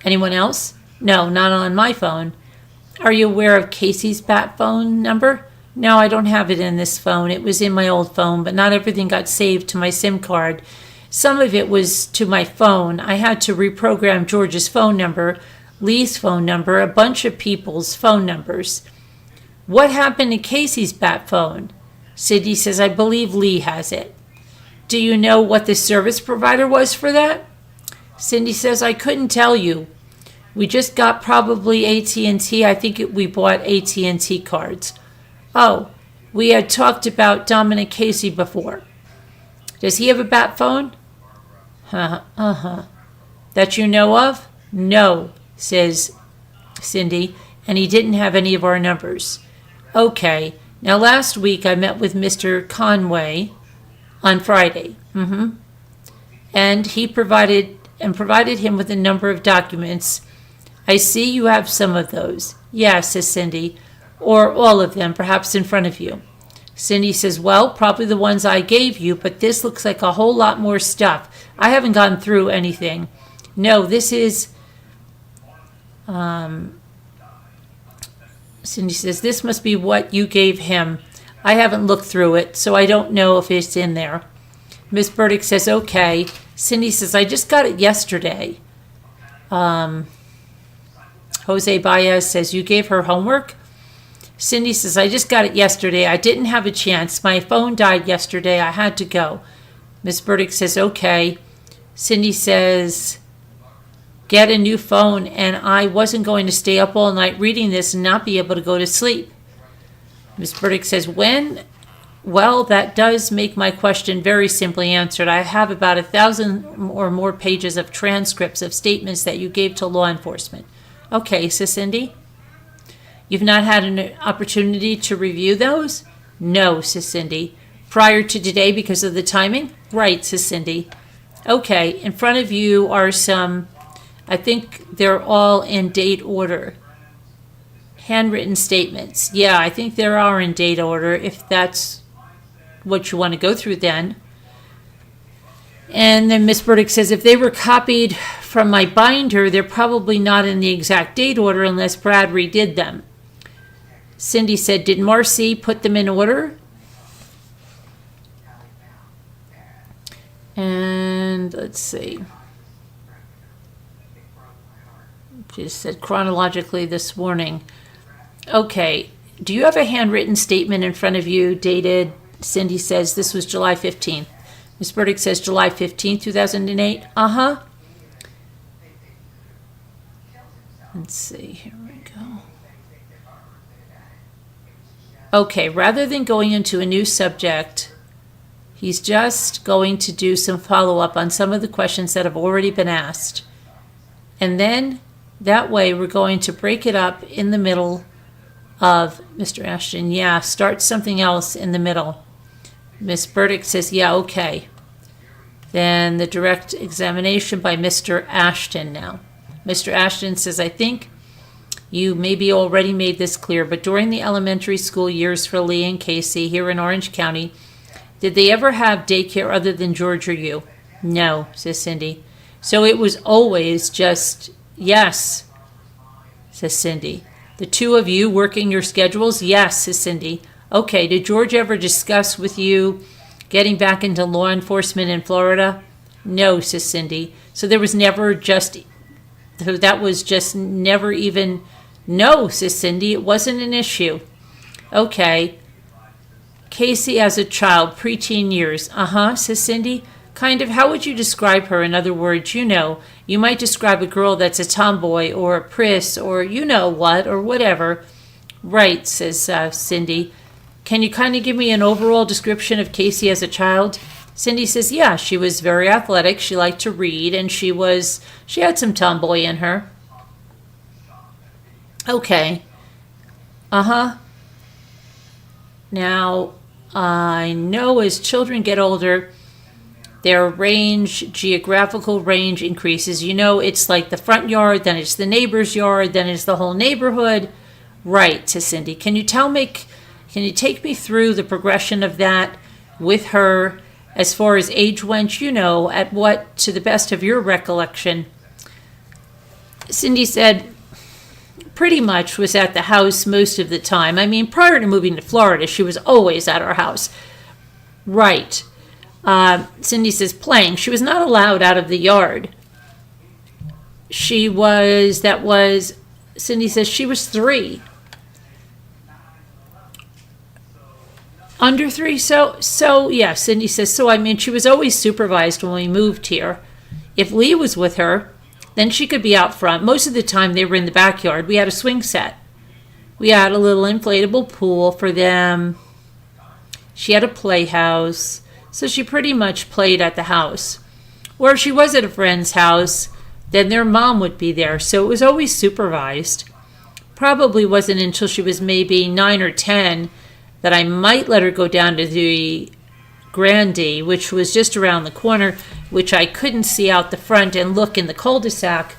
Anyone else? No, not on my phone. Are you aware of Casey's bat phone number? No, I don't have it in this phone. It was in my old phone, but not everything got saved to my SIM card. Some of it was to my phone. I had to reprogram George's phone number, Lee's phone number, a bunch of people's phone numbers. What happened to Casey's bat phone? Cindy says, I believe Lee has it. Do you know what the service provider was for that? Cindy says, I couldn't tell you. We just got probably AT&T. I think we bought AT&T cards. Oh, we had talked about Dominic Casey before. Does he have a bat phone? That you know of? No, says Cindy, and he didn't have any of our numbers. Okay, now last week I met with Mr. Conway on Friday. And he provided him with a number of documents. I see you have some of those. Yes, says Cindy, or all of them, perhaps in front of you. Cindy says, well, probably the ones I gave you, but this looks like a whole lot more stuff. I haven't gone through anything. No, this is... Cindy says, this must be what you gave him. I haven't looked through it, so I don't know if it's in there. Miss Burdick says, okay. Cindy says, I just got it yesterday. Jose Baez says, you gave her homework? Cindy says, I just got it yesterday. I didn't have a chance. My phone died yesterday. I had to go. Miss Burdick says, okay. Cindy says, get a new phone, and I wasn't going to stay up all night reading this and not be able to go to sleep. Miss Burdick says, when? Well, that does make my question very simply answered. I have about 1,000 or more pages of transcripts of statements that you gave to law enforcement. Okay, says Cindy. You've not had an opportunity to review those? No, says Cindy. Prior to today because of the timing? Right, says Cindy. Okay, in front of you are some, I think they're all in date order. Handwritten statements. Yeah, I think there are in date order, if that's what you want to go through then. And then Miss Burdick says, if they were copied from my binder, they're probably not in the exact date order unless Brad redid them. Cindy said, did Marcy put them in order? And let's see. She said chronologically this morning. Okay, do you have a handwritten statement in front of you dated, Cindy says, this was July 15th. Ms. Burdick says July 15th, 2008. Uh-huh. Let's see, here we go. Okay, rather than going into a new subject, he's just going to do some follow-up on some of the questions that have already been asked. And then, that way, we're going to break it up in the middle of Mr. Ashton. Yeah, start something else in the middle. Miss Burdick says, yeah, okay. Then the direct examination by Mr. Ashton now. Mr. Ashton says, I think you maybe already made this clear, but during the elementary school years for Lee and Casey here in Orange County, did they ever have daycare other than George or you? No, says Cindy. So it was always just, yes, says Cindy. The two of you working your schedules? Yes, says Cindy. Okay, did George ever discuss with you getting back into law enforcement in Florida? No, says Cindy. So there was never just So that was just never even, no, says Cindy, it wasn't an issue. Okay. Casey as a child, preteen years. Says Cindy. Kind of, how would you describe her? In other words, you might describe a girl that's a tomboy or a priss or you know what or whatever. Right, says Cindy. Can you kind of give me an overall description of Casey as a child? Cindy says, yeah, she was very athletic. She liked to read and she had some tomboy in her. Okay. Now, I know as children get older, their geographical range increases. It's like the front yard, then it's the neighbor's yard, then it's the whole neighborhood. Right, says Cindy. Can you take me through the progression of that with her as far as age went, at what, to the best of your recollection? Cindy said, pretty much was at the house most of the time. I mean, prior to moving to Florida, she was always at our house. Right. Cindy says, playing. She was not allowed out of the yard. Cindy says she was 3. Under 3? So yeah, Cindy says, so I mean, she was always supervised when we moved here. If Lee was with her, then she could be out front. Most of the time they were in the backyard. We had a swing set. We had a little inflatable pool for them. She had a playhouse. So she pretty much played at the house. Or if she was at a friend's house, then their mom would be there. So it was always supervised. Probably wasn't until she was maybe 9 or 10 that I might let her go down to the Grandee, which was just around the corner, which I couldn't see out the front and look in the cul-de-sac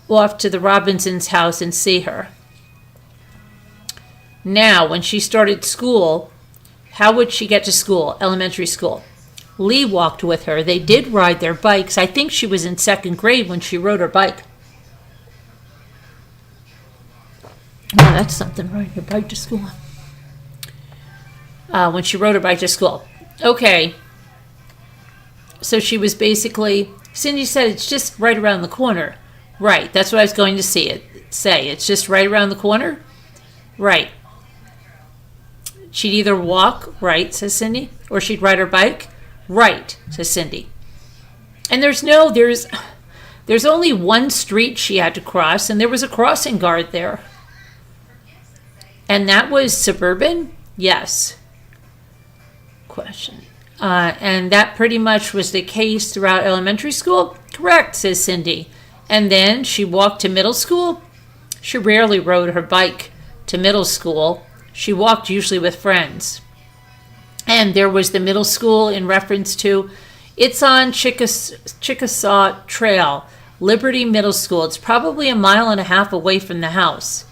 off to the Robinsons' house and see her. Now, when she started school, how would she get to school, elementary school? Lee walked with her. They did ride their bikes. I think she was in 2nd grade when she rode her bike. Oh, that's something, riding your bike to school. When she rode her bike to school. Okay. So she was basically, Cindy said it's just right around the corner. Right, that's what I was going to say. It's just right around the corner? Right. She'd either walk, right, says Cindy, or she'd ride her bike. Right, says Cindy. And there's only one street she had to cross, and there was a crossing guard there. And that was suburban? Yes. Question. And that pretty much was the case throughout elementary school? Correct, says Cindy. And then she walked to middle school? She rarely rode her bike to middle school. She walked usually with friends. And there was the middle school in reference to, it's on Chickasaw Trail, Liberty Middle School. It's probably 1.5 miles away from the house.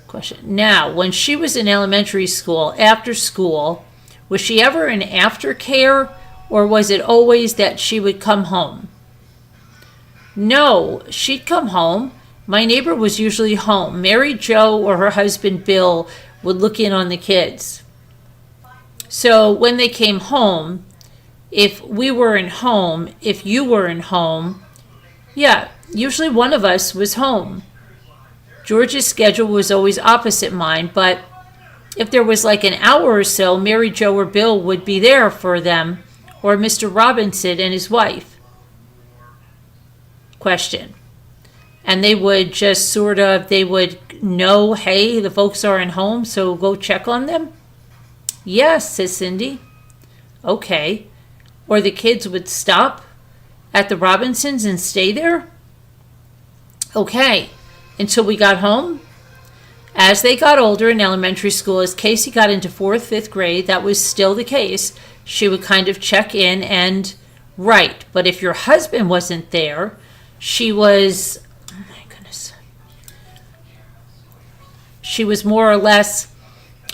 Question. Now, when she was in elementary school, after school, was she ever in aftercare, or was it always that she would come home? No, she'd come home. My neighbor was usually home. Mary Jo or her husband Bill would look in on the kids. So when they came home, if we were in home, if you were in home, yeah, usually one of us was home. George's schedule was always opposite mine, but if there was like an hour or so, Mary Jo or Bill would be there for them, or Mr. Robinson and his wife. Question. And they would just they would know, hey, the folks aren't home, so go check on them? Yes, says Cindy. Okay. Or the kids would stop at the Robinsons and stay there? Okay. Until we got home? As they got older in elementary school, as Casey got into 4th, 5th grade, that was still the case. She would kind of check in and right. But if your husband wasn't there, she was, oh my goodness, she was more or less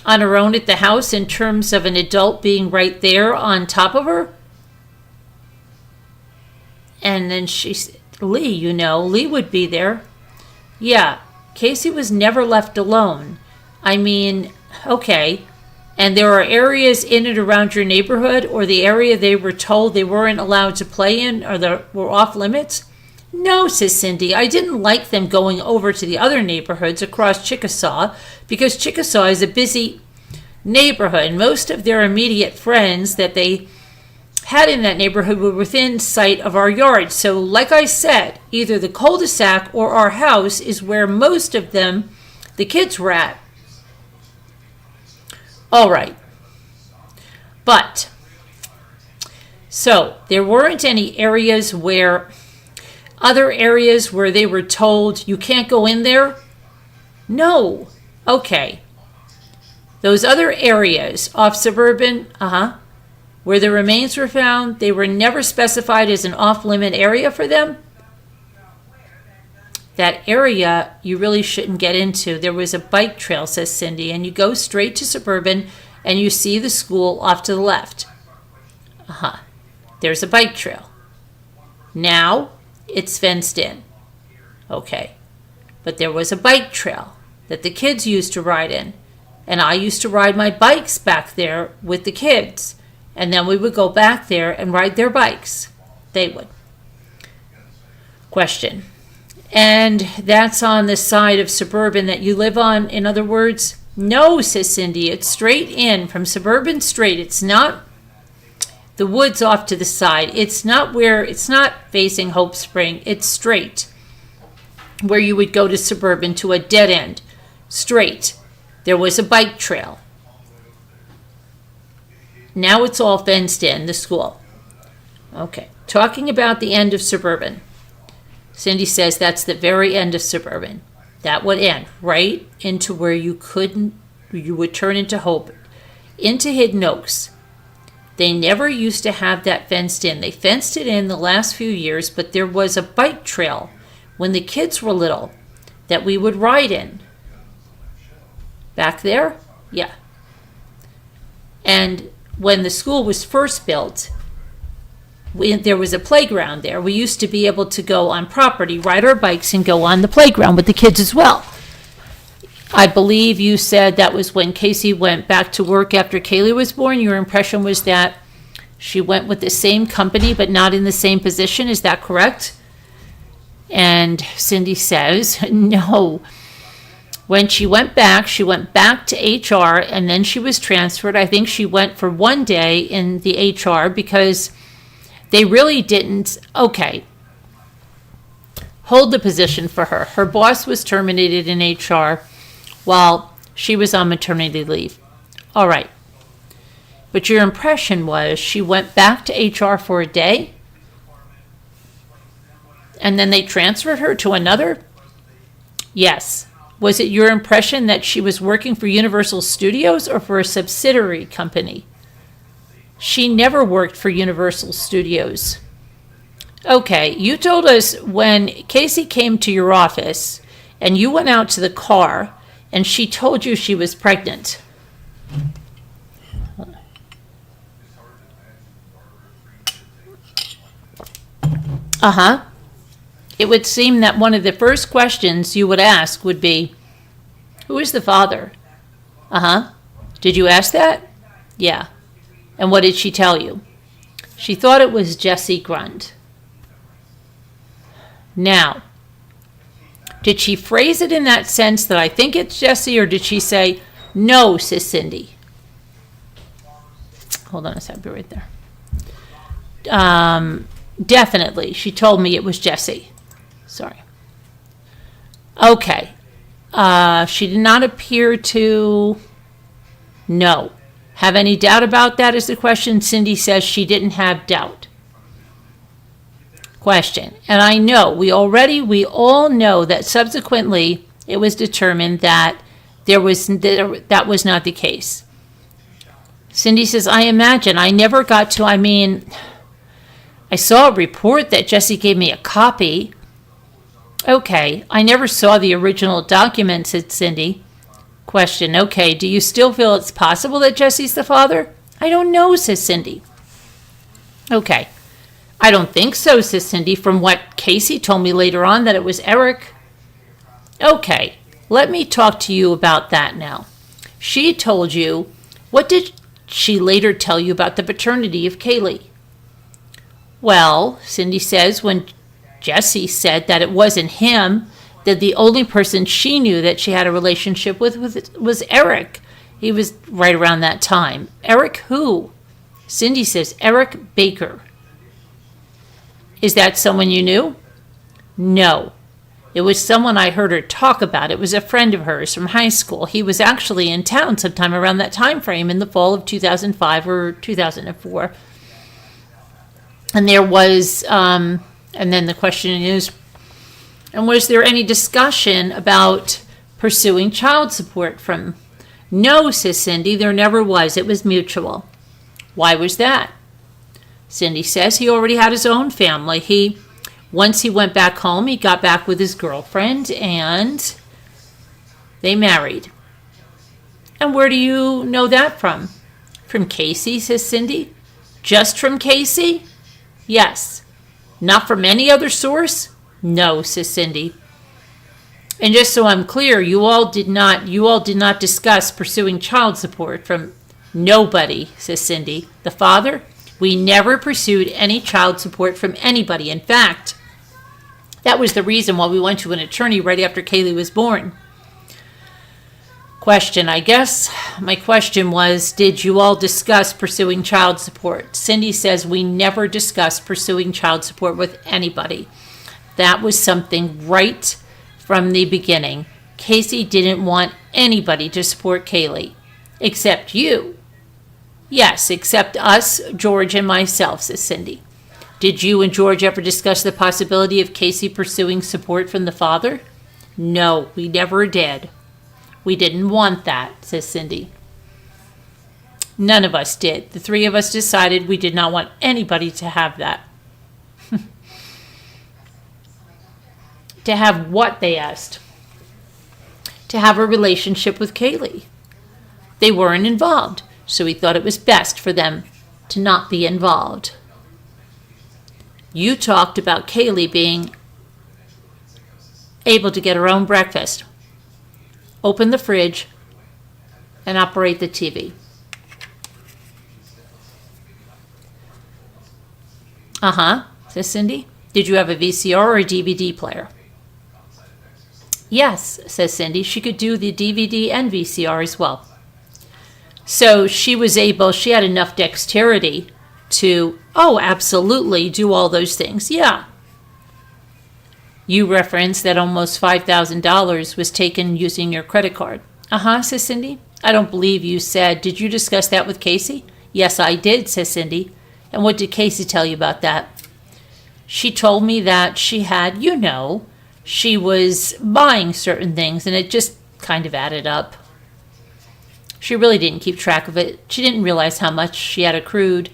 on her own at the house in terms of an adult being right there on top of her. And then she said, Lee, Lee would be there. Yeah, Casey was never left alone. I mean, okay, And there are areas in and around your neighborhood or the area they were told they weren't allowed to play in or that were off limits? No, says Cindy. I didn't like them going over to the other neighborhoods across Chickasaw because Chickasaw is a busy neighborhood. Most of their immediate friends that they had in that neighborhood were within sight of our yard. So like I said, either the cul-de-sac or our house is where most of them, the kids, were at. All right. But, so there weren't any other areas where they were told you can't go in there? No. Okay. Those other areas off Suburban, where the remains were found, they were never specified as an off-limit area for them? That area you really shouldn't get into. There was a bike trail, says Cindy, and you go straight to Suburban and you see the school off to the left. There's a bike trail. Now it's fenced in. Okay. But there was a bike trail that the kids used to ride in. And I used to ride my bikes back there with the kids. And then we would go back there and ride their bikes. They would. Question. And that's on the side of Suburban that you live on, in other words? No, says Cindy. It's straight in from Suburban straight. It's not the woods off to the side. It's not facing Hope Spring. It's straight where you would go to Suburban to a dead end. Straight. There was a bike trail. Now it's all fenced in, the school. Okay. Talking about the end of Suburban. Cindy says that's the very end of Suburban. That would end right into where you would turn into Hope, into Hidden Oaks. They never used to have that fenced in. They fenced it in the last few years, but there was a bike trail when the kids were little that we would ride in. Back there? Yeah. And when the school was first built, there was a playground there. We used to be able to go on property, ride our bikes, and go on the playground with the kids as well. I believe you said that was when Casey went back to work after Caylee was born. Your impression was that she went with the same company but not in the same position. Is that correct? And Cindy says, no. When she went back to HR, and then she was transferred. I think she went for one day in the HR because they really didn't, hold the position for her. Her boss was terminated in HR while she was on maternity leave. All right. But your impression was she went back to HR for a day, and then they transferred her to another? Yes. Was it your impression that she was working for Universal Studios or for a subsidiary company? She never worked for Universal Studios. Okay, you told us when Casey came to your office and you went out to the car and she told you she was pregnant. It would seem that one of the first questions you would ask would be, who is the father? Did you ask that? Yeah. And what did she tell you? She thought it was Jesse Grund. Now, did she phrase it in that sense that I think it's Jesse, or did she say, no, says Cindy? Hold on a second, be right there. Definitely. She told me it was Jesse. Sorry. Okay. She did not appear to have any doubt about that is the question. Cindy says she didn't have doubt. Question. And I know, we all know that subsequently it was determined that that was not the case. Cindy says, I imagine. I never got to, I saw a report that Jesse gave me a copy. Okay, I never saw the original document, said Cindy. Question, okay, do you still feel it's possible that Jesse's the father? I don't know, says Cindy. Okay, I don't think so, says Cindy, from what Casey told me later on that it was Eric. Okay, let me talk to you about that now. She told you What did she later tell you about the paternity of Caylee? Well, Cindy says when Jesse said that it wasn't him, that the only person she knew that she had a relationship with was Eric. He was right around that time. Eric who? Cindy says Eric Baker. Is that someone you knew? No. It was someone I heard her talk about. It was a friend of hers from high school. He was actually in town sometime around that time frame in the fall of 2005 or 2004. And there was, and then the question is, and was there any discussion about pursuing child support from? No, says Cindy, there never was. It was mutual. Why was that? Cindy says he already had his own family. Once he went back home, he got back with his girlfriend and they married. And where do you know that from? From Casey, says Cindy. Just from Casey? Yes. Not from any other source? No, says Cindy. And just so I'm clear, you all did not discuss pursuing child support from nobody, says Cindy. The father? We never pursued any child support from anybody. In fact, that was the reason why we went to an attorney right after Caylee was born. Question, I guess my question was, did you all discuss pursuing child support? Cindy says we never discussed pursuing child support with anybody. That was something right from the beginning. Casey didn't want anybody to support Caylee, except you. Yes, except us, George and myself, says Cindy. Did you and George ever discuss the possibility of Casey pursuing support from the father? No, we never did. We didn't want that, says Cindy. None of us did. The three of us decided we did not want anybody to have that. To have what, they asked. To have a relationship with Caylee. They weren't involved, so we thought it was best for them to not be involved. You talked about Caylee being able to get her own breakfast, open the fridge, and operate the TV. Uh-huh, says Cindy. Did you have a VCR or a DVD player? Yes, says Cindy. She could do the DVD and VCR as well. So she had enough dexterity to, absolutely, do all those things. Yeah. You referenced that almost $5,000 was taken using your credit card. Uh-huh, says Cindy. I don't believe you said, did you discuss that with Casey? Yes, I did, says Cindy. And what did Casey tell you about that? She told me that she had, she was buying certain things, and it just kind of added up. She really didn't keep track of it. She didn't realize how much she had accrued.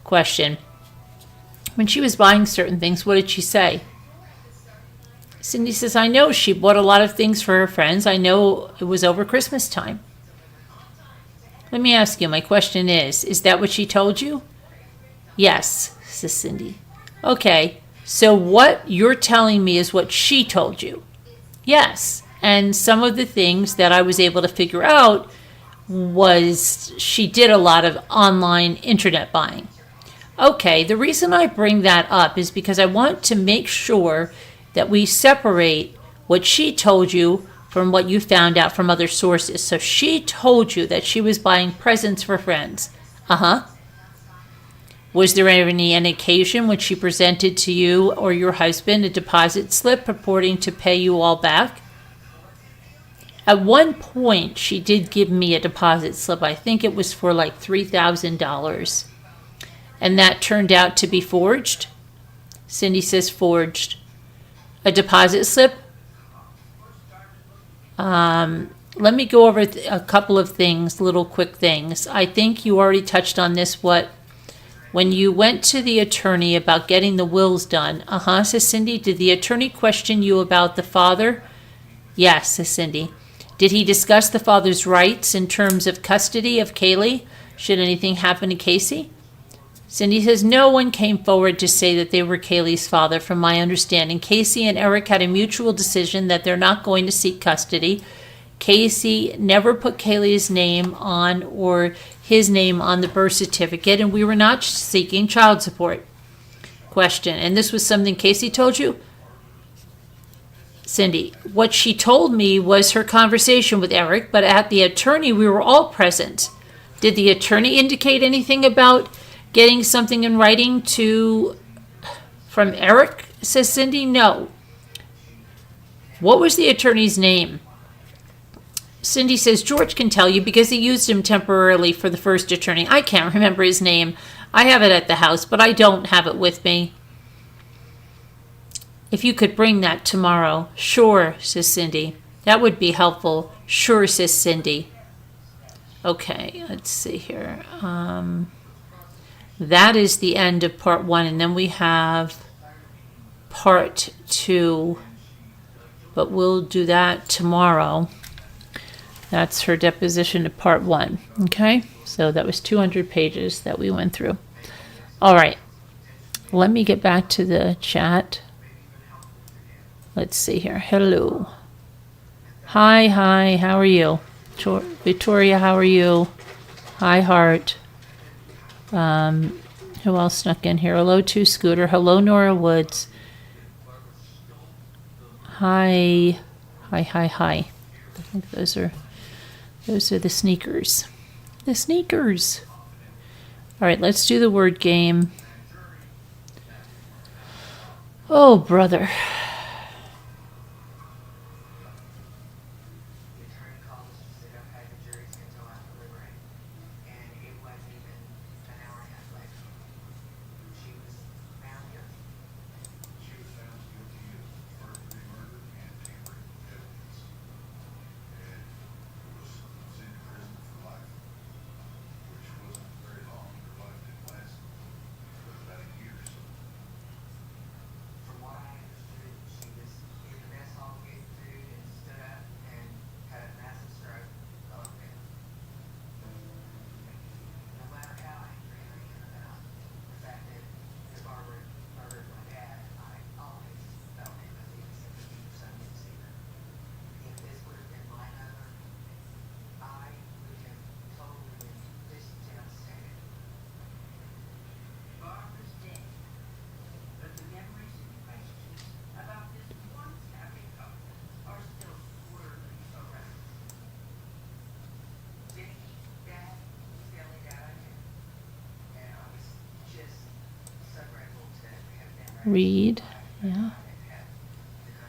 Question. When she was buying certain things, what did she say? Cindy says, I know she bought a lot of things for her friends. I know it was over Christmas time. Let me ask you, my question is that what she told you? Yes, says Cindy. Okay, so what you're telling me is what she told you. Yes, and some of the things that I was able to figure out was she did a lot of online internet buying. Okay, the reason I bring that up is because I want to make sure that we separate what she told you from what you found out from other sources. So she told you that she was buying presents for friends. Uh-huh. Was there any occasion when she presented to you or your husband a deposit slip purporting to pay you all back? At one point, she did give me a deposit slip. I think it was for like $3,000. And that turned out to be forged? Cindy says forged. A deposit slip? Let me go over a couple of things, little quick things. I think you already touched on this, when you went to the attorney about getting the wills done. Uh-huh, says Cindy. Did the attorney question you about the father? Yes, says Cindy. Did he discuss the father's rights in terms of custody of Caylee? Should anything happen to Casey? Cindy says no one came forward to say that they were Caylee's father. From my understanding, Casey and Eric had a mutual decision that they're not going to seek custody. Casey never put Caylee's name on or his name on the birth certificate, and we were not seeking child support. Question, and this was something Casey told you? Cindy, what she told me was her conversation with Eric, but at the attorney, we were all present. Did the attorney indicate anything about getting something in writing from Eric? Says Cindy, no. What was the attorney's name? Cindy says, George can tell you because he used him temporarily for the first attorney. I can't remember his name. I have it at the house, but I don't have it with me. If you could bring that tomorrow. Sure, says Cindy. That would be helpful. Sure, says Cindy. Okay, let's see here. That is the end of part 1, and then we have part 2, but we'll do that tomorrow. That's her deposition of part 1. Okay, so that was 200 pages that we went through. All right, let me get back to the chat. Let's see here. Hello. Hi, how are you? Victoria, how are you? Hi, Heart. Who else snuck in here? Hello, to Scooter. Hello, Nora Woods. Hi. I think those are the sneakers. The sneakers. All right, let's do the word game. Oh, brother. Read. Yeah.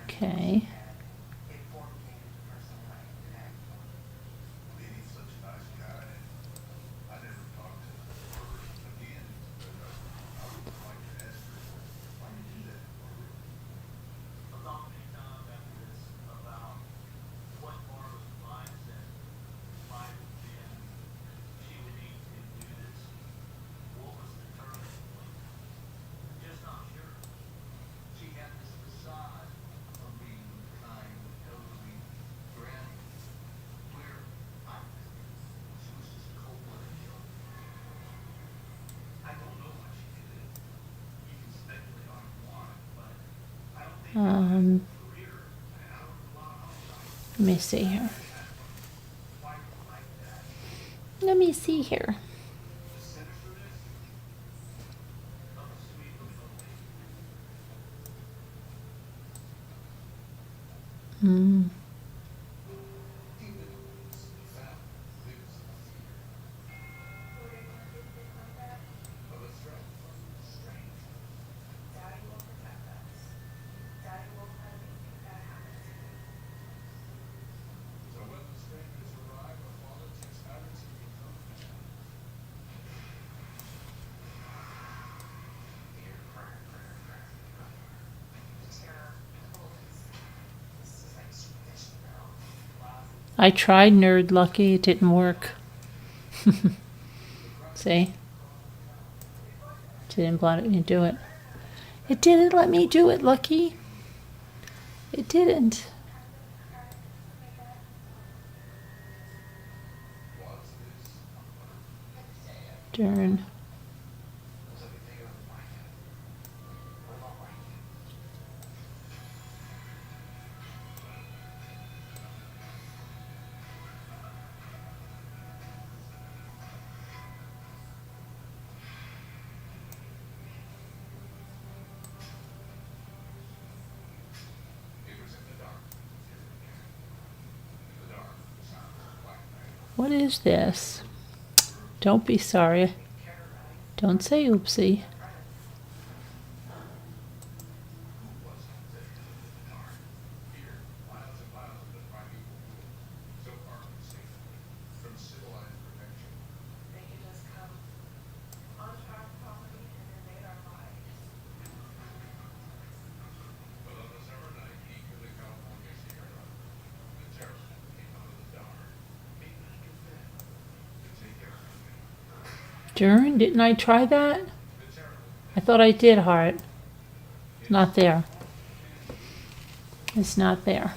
Okay. Let me see here. Let me see here. I tried Nerd Lucky, it didn't work. See? It didn't let me do it. It didn't let me do it, Lucky. It didn't. Darn. What is this? Don't be sorry. Don't say oopsie. Darn, didn't I try that? I thought I did, Heart. Not there. It's not there.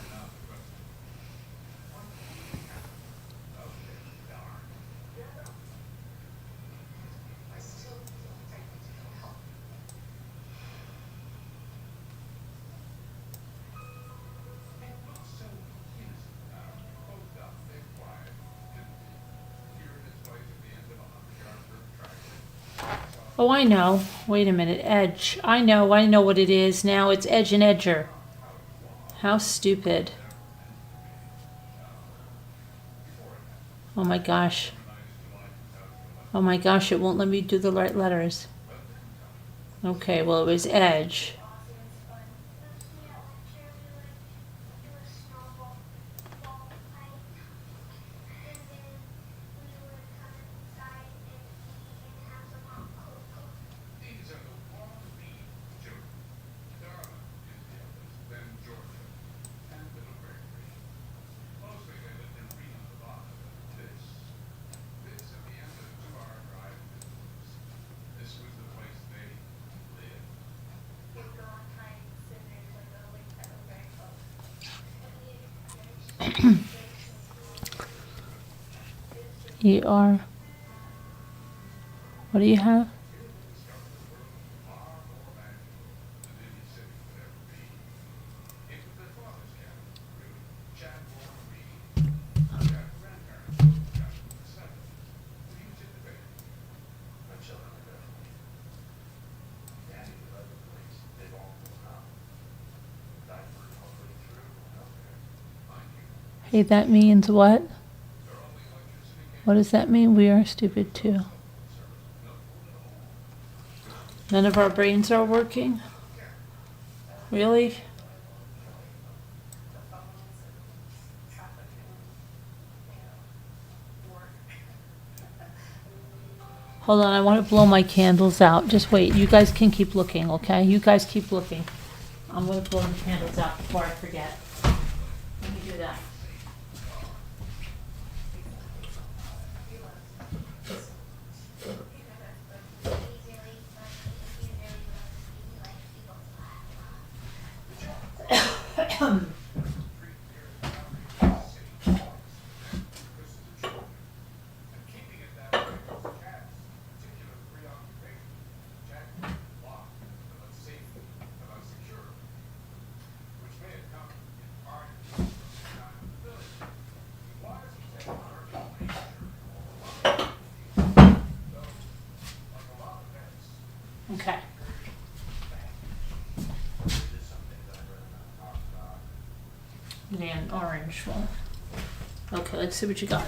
Oh, I know. Wait a minute. Edge. I know what it is now. It's Edge and Edger. How stupid. Oh my gosh. Oh my gosh, it won't let me do the right letters. Okay, well, it was Edge. ER. What do you have? Hey, that means what? What does that mean? We are stupid too. None of our brains are working? Really? Hold on, I want to blow my candles out. Just wait. You guys can keep looking, okay? You guys keep looking. I'm going to blow the candles out before I forget. Let me do that. Okay. And orange one. Okay, let's see what you got.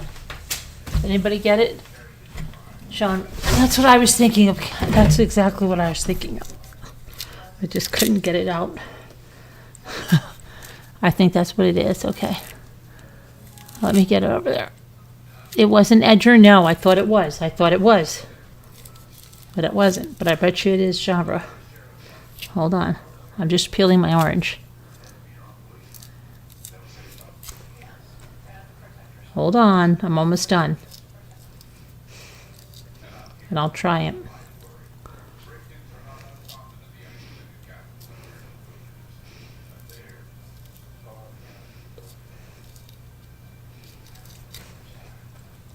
Anybody get it? Sean, that's what I was thinking of. That's exactly what I was thinking of. I just couldn't get it out. I think that's what it is. Okay. Let me get it over there. It wasn't Edger? No, I thought it was. But it wasn't. But I bet you it is genre. Hold on. I'm just peeling my orange. Hold on. I'm almost done. And I'll try it.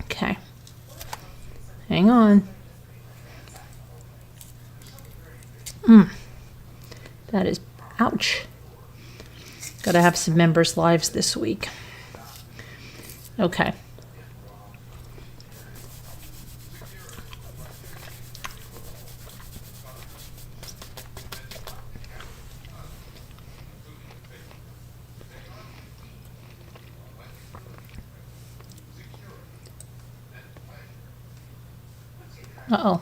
Okay. Hang on. That is, ouch. Gotta have some members' lives this week. Okay. Uh-oh.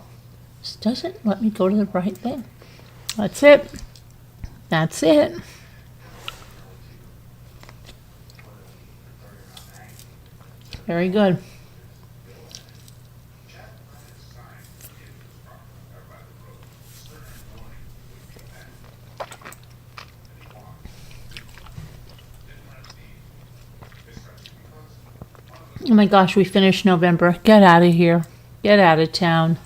This doesn't let me go to the right thing. That's it. That's it. Very good. Oh my gosh, we finished November. Get out of here. Get out of town.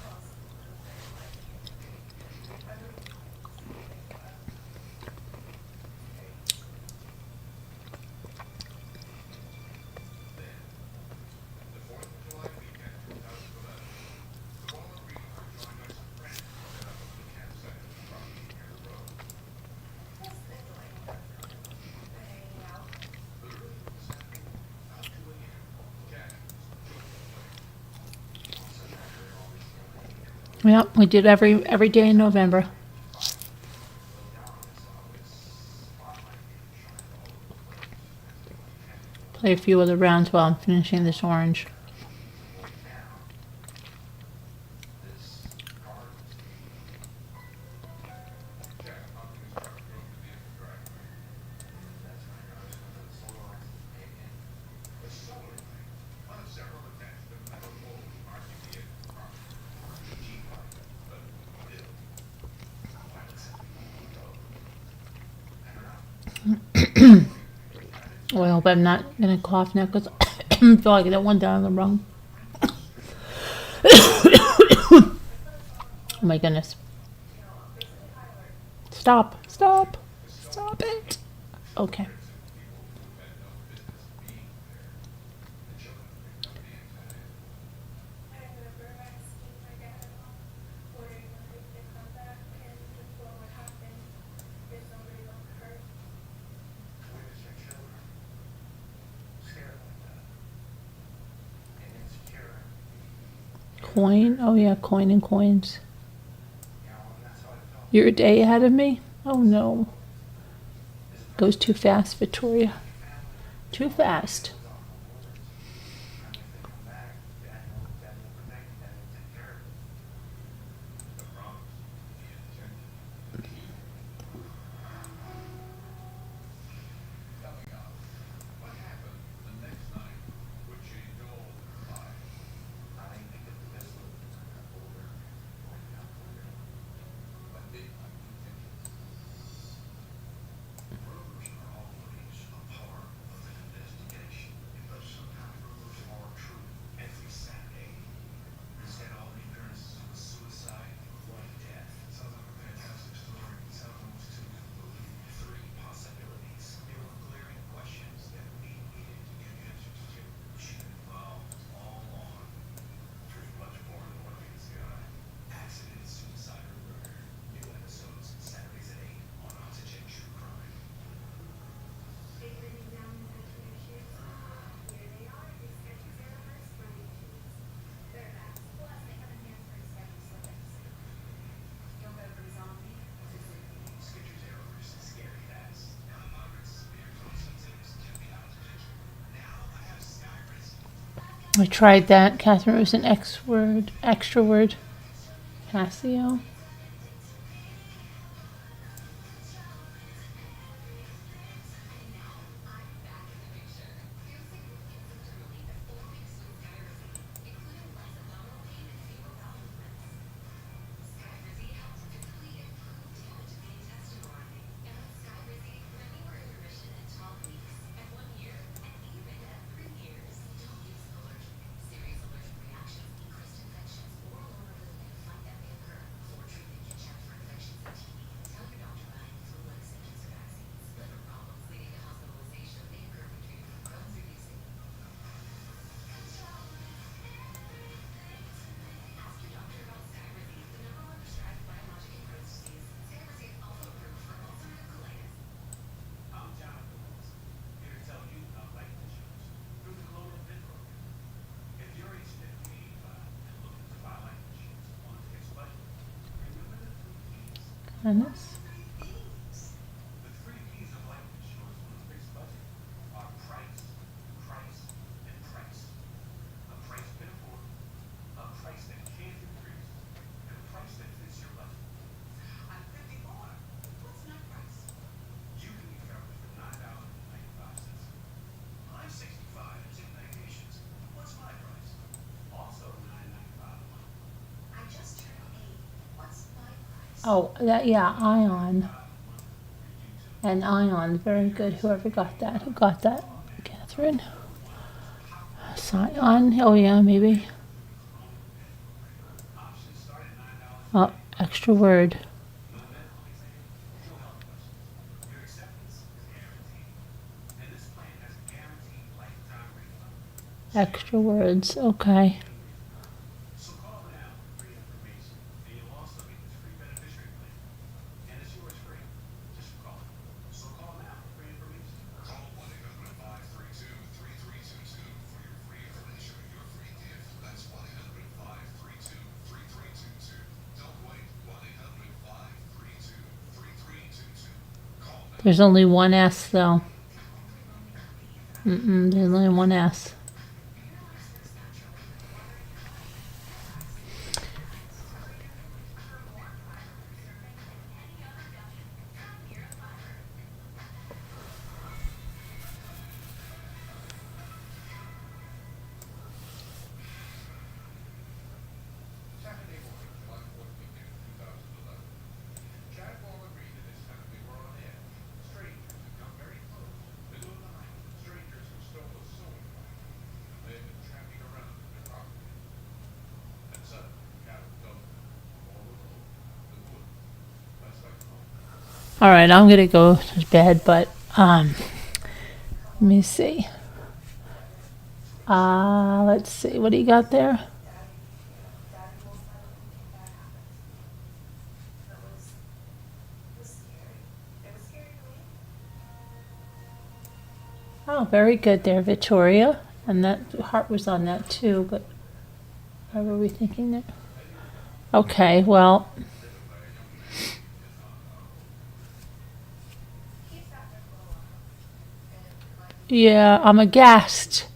Yep, we did every day in November. Play a few other rounds while I'm finishing this orange. Oh, I hope I'm not gonna cough now because I feel like that one down the wrong. Oh my goodness. Stop. Stop. Stop it. Okay. Coin? Oh yeah, coin and coins. You're a day ahead of me? Oh no. Goes too fast, Victoria. Too fast. I tried that. Catherine, it was an X word, extra word. Casio. Tennis. Oh, that, yeah, ion. And ion, very good. Whoever got that. Who got that? Catherine? Scion? Oh, yeah, maybe. Oh, extra word. Extra words, okay. There's only one S, though. There's only one S. All right, I'm gonna go to bed, but let me see. Let's see. What do you got there? Oh, very good there, Victoria. And that heart was on that too, but what were we thinking there? Okay, well. Yeah, I'm aghast.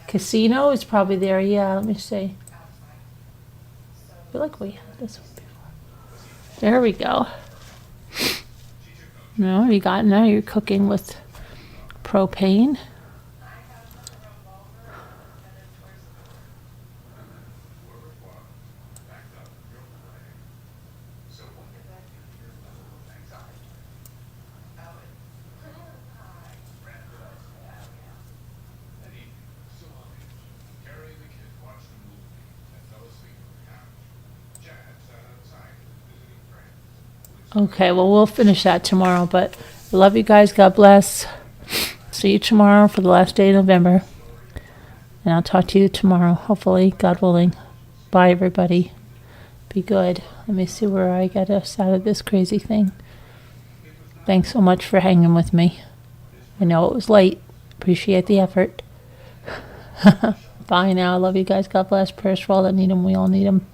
Casino is probably there. Yeah, let me see. I feel like we had this one before. There we go. No, you got now. You're cooking with propane. Okay, well, we'll finish that tomorrow, but I love you guys. God bless. See you tomorrow for the last day of November. And I'll talk to you tomorrow, hopefully, God willing. Bye, everybody. Be good. Let me see where I get us out of this crazy thing. Thanks so much for hanging with me. I know it was late. Appreciate the effort. Bye now. Love you guys. God bless. Prayers for all that need them. We all need them.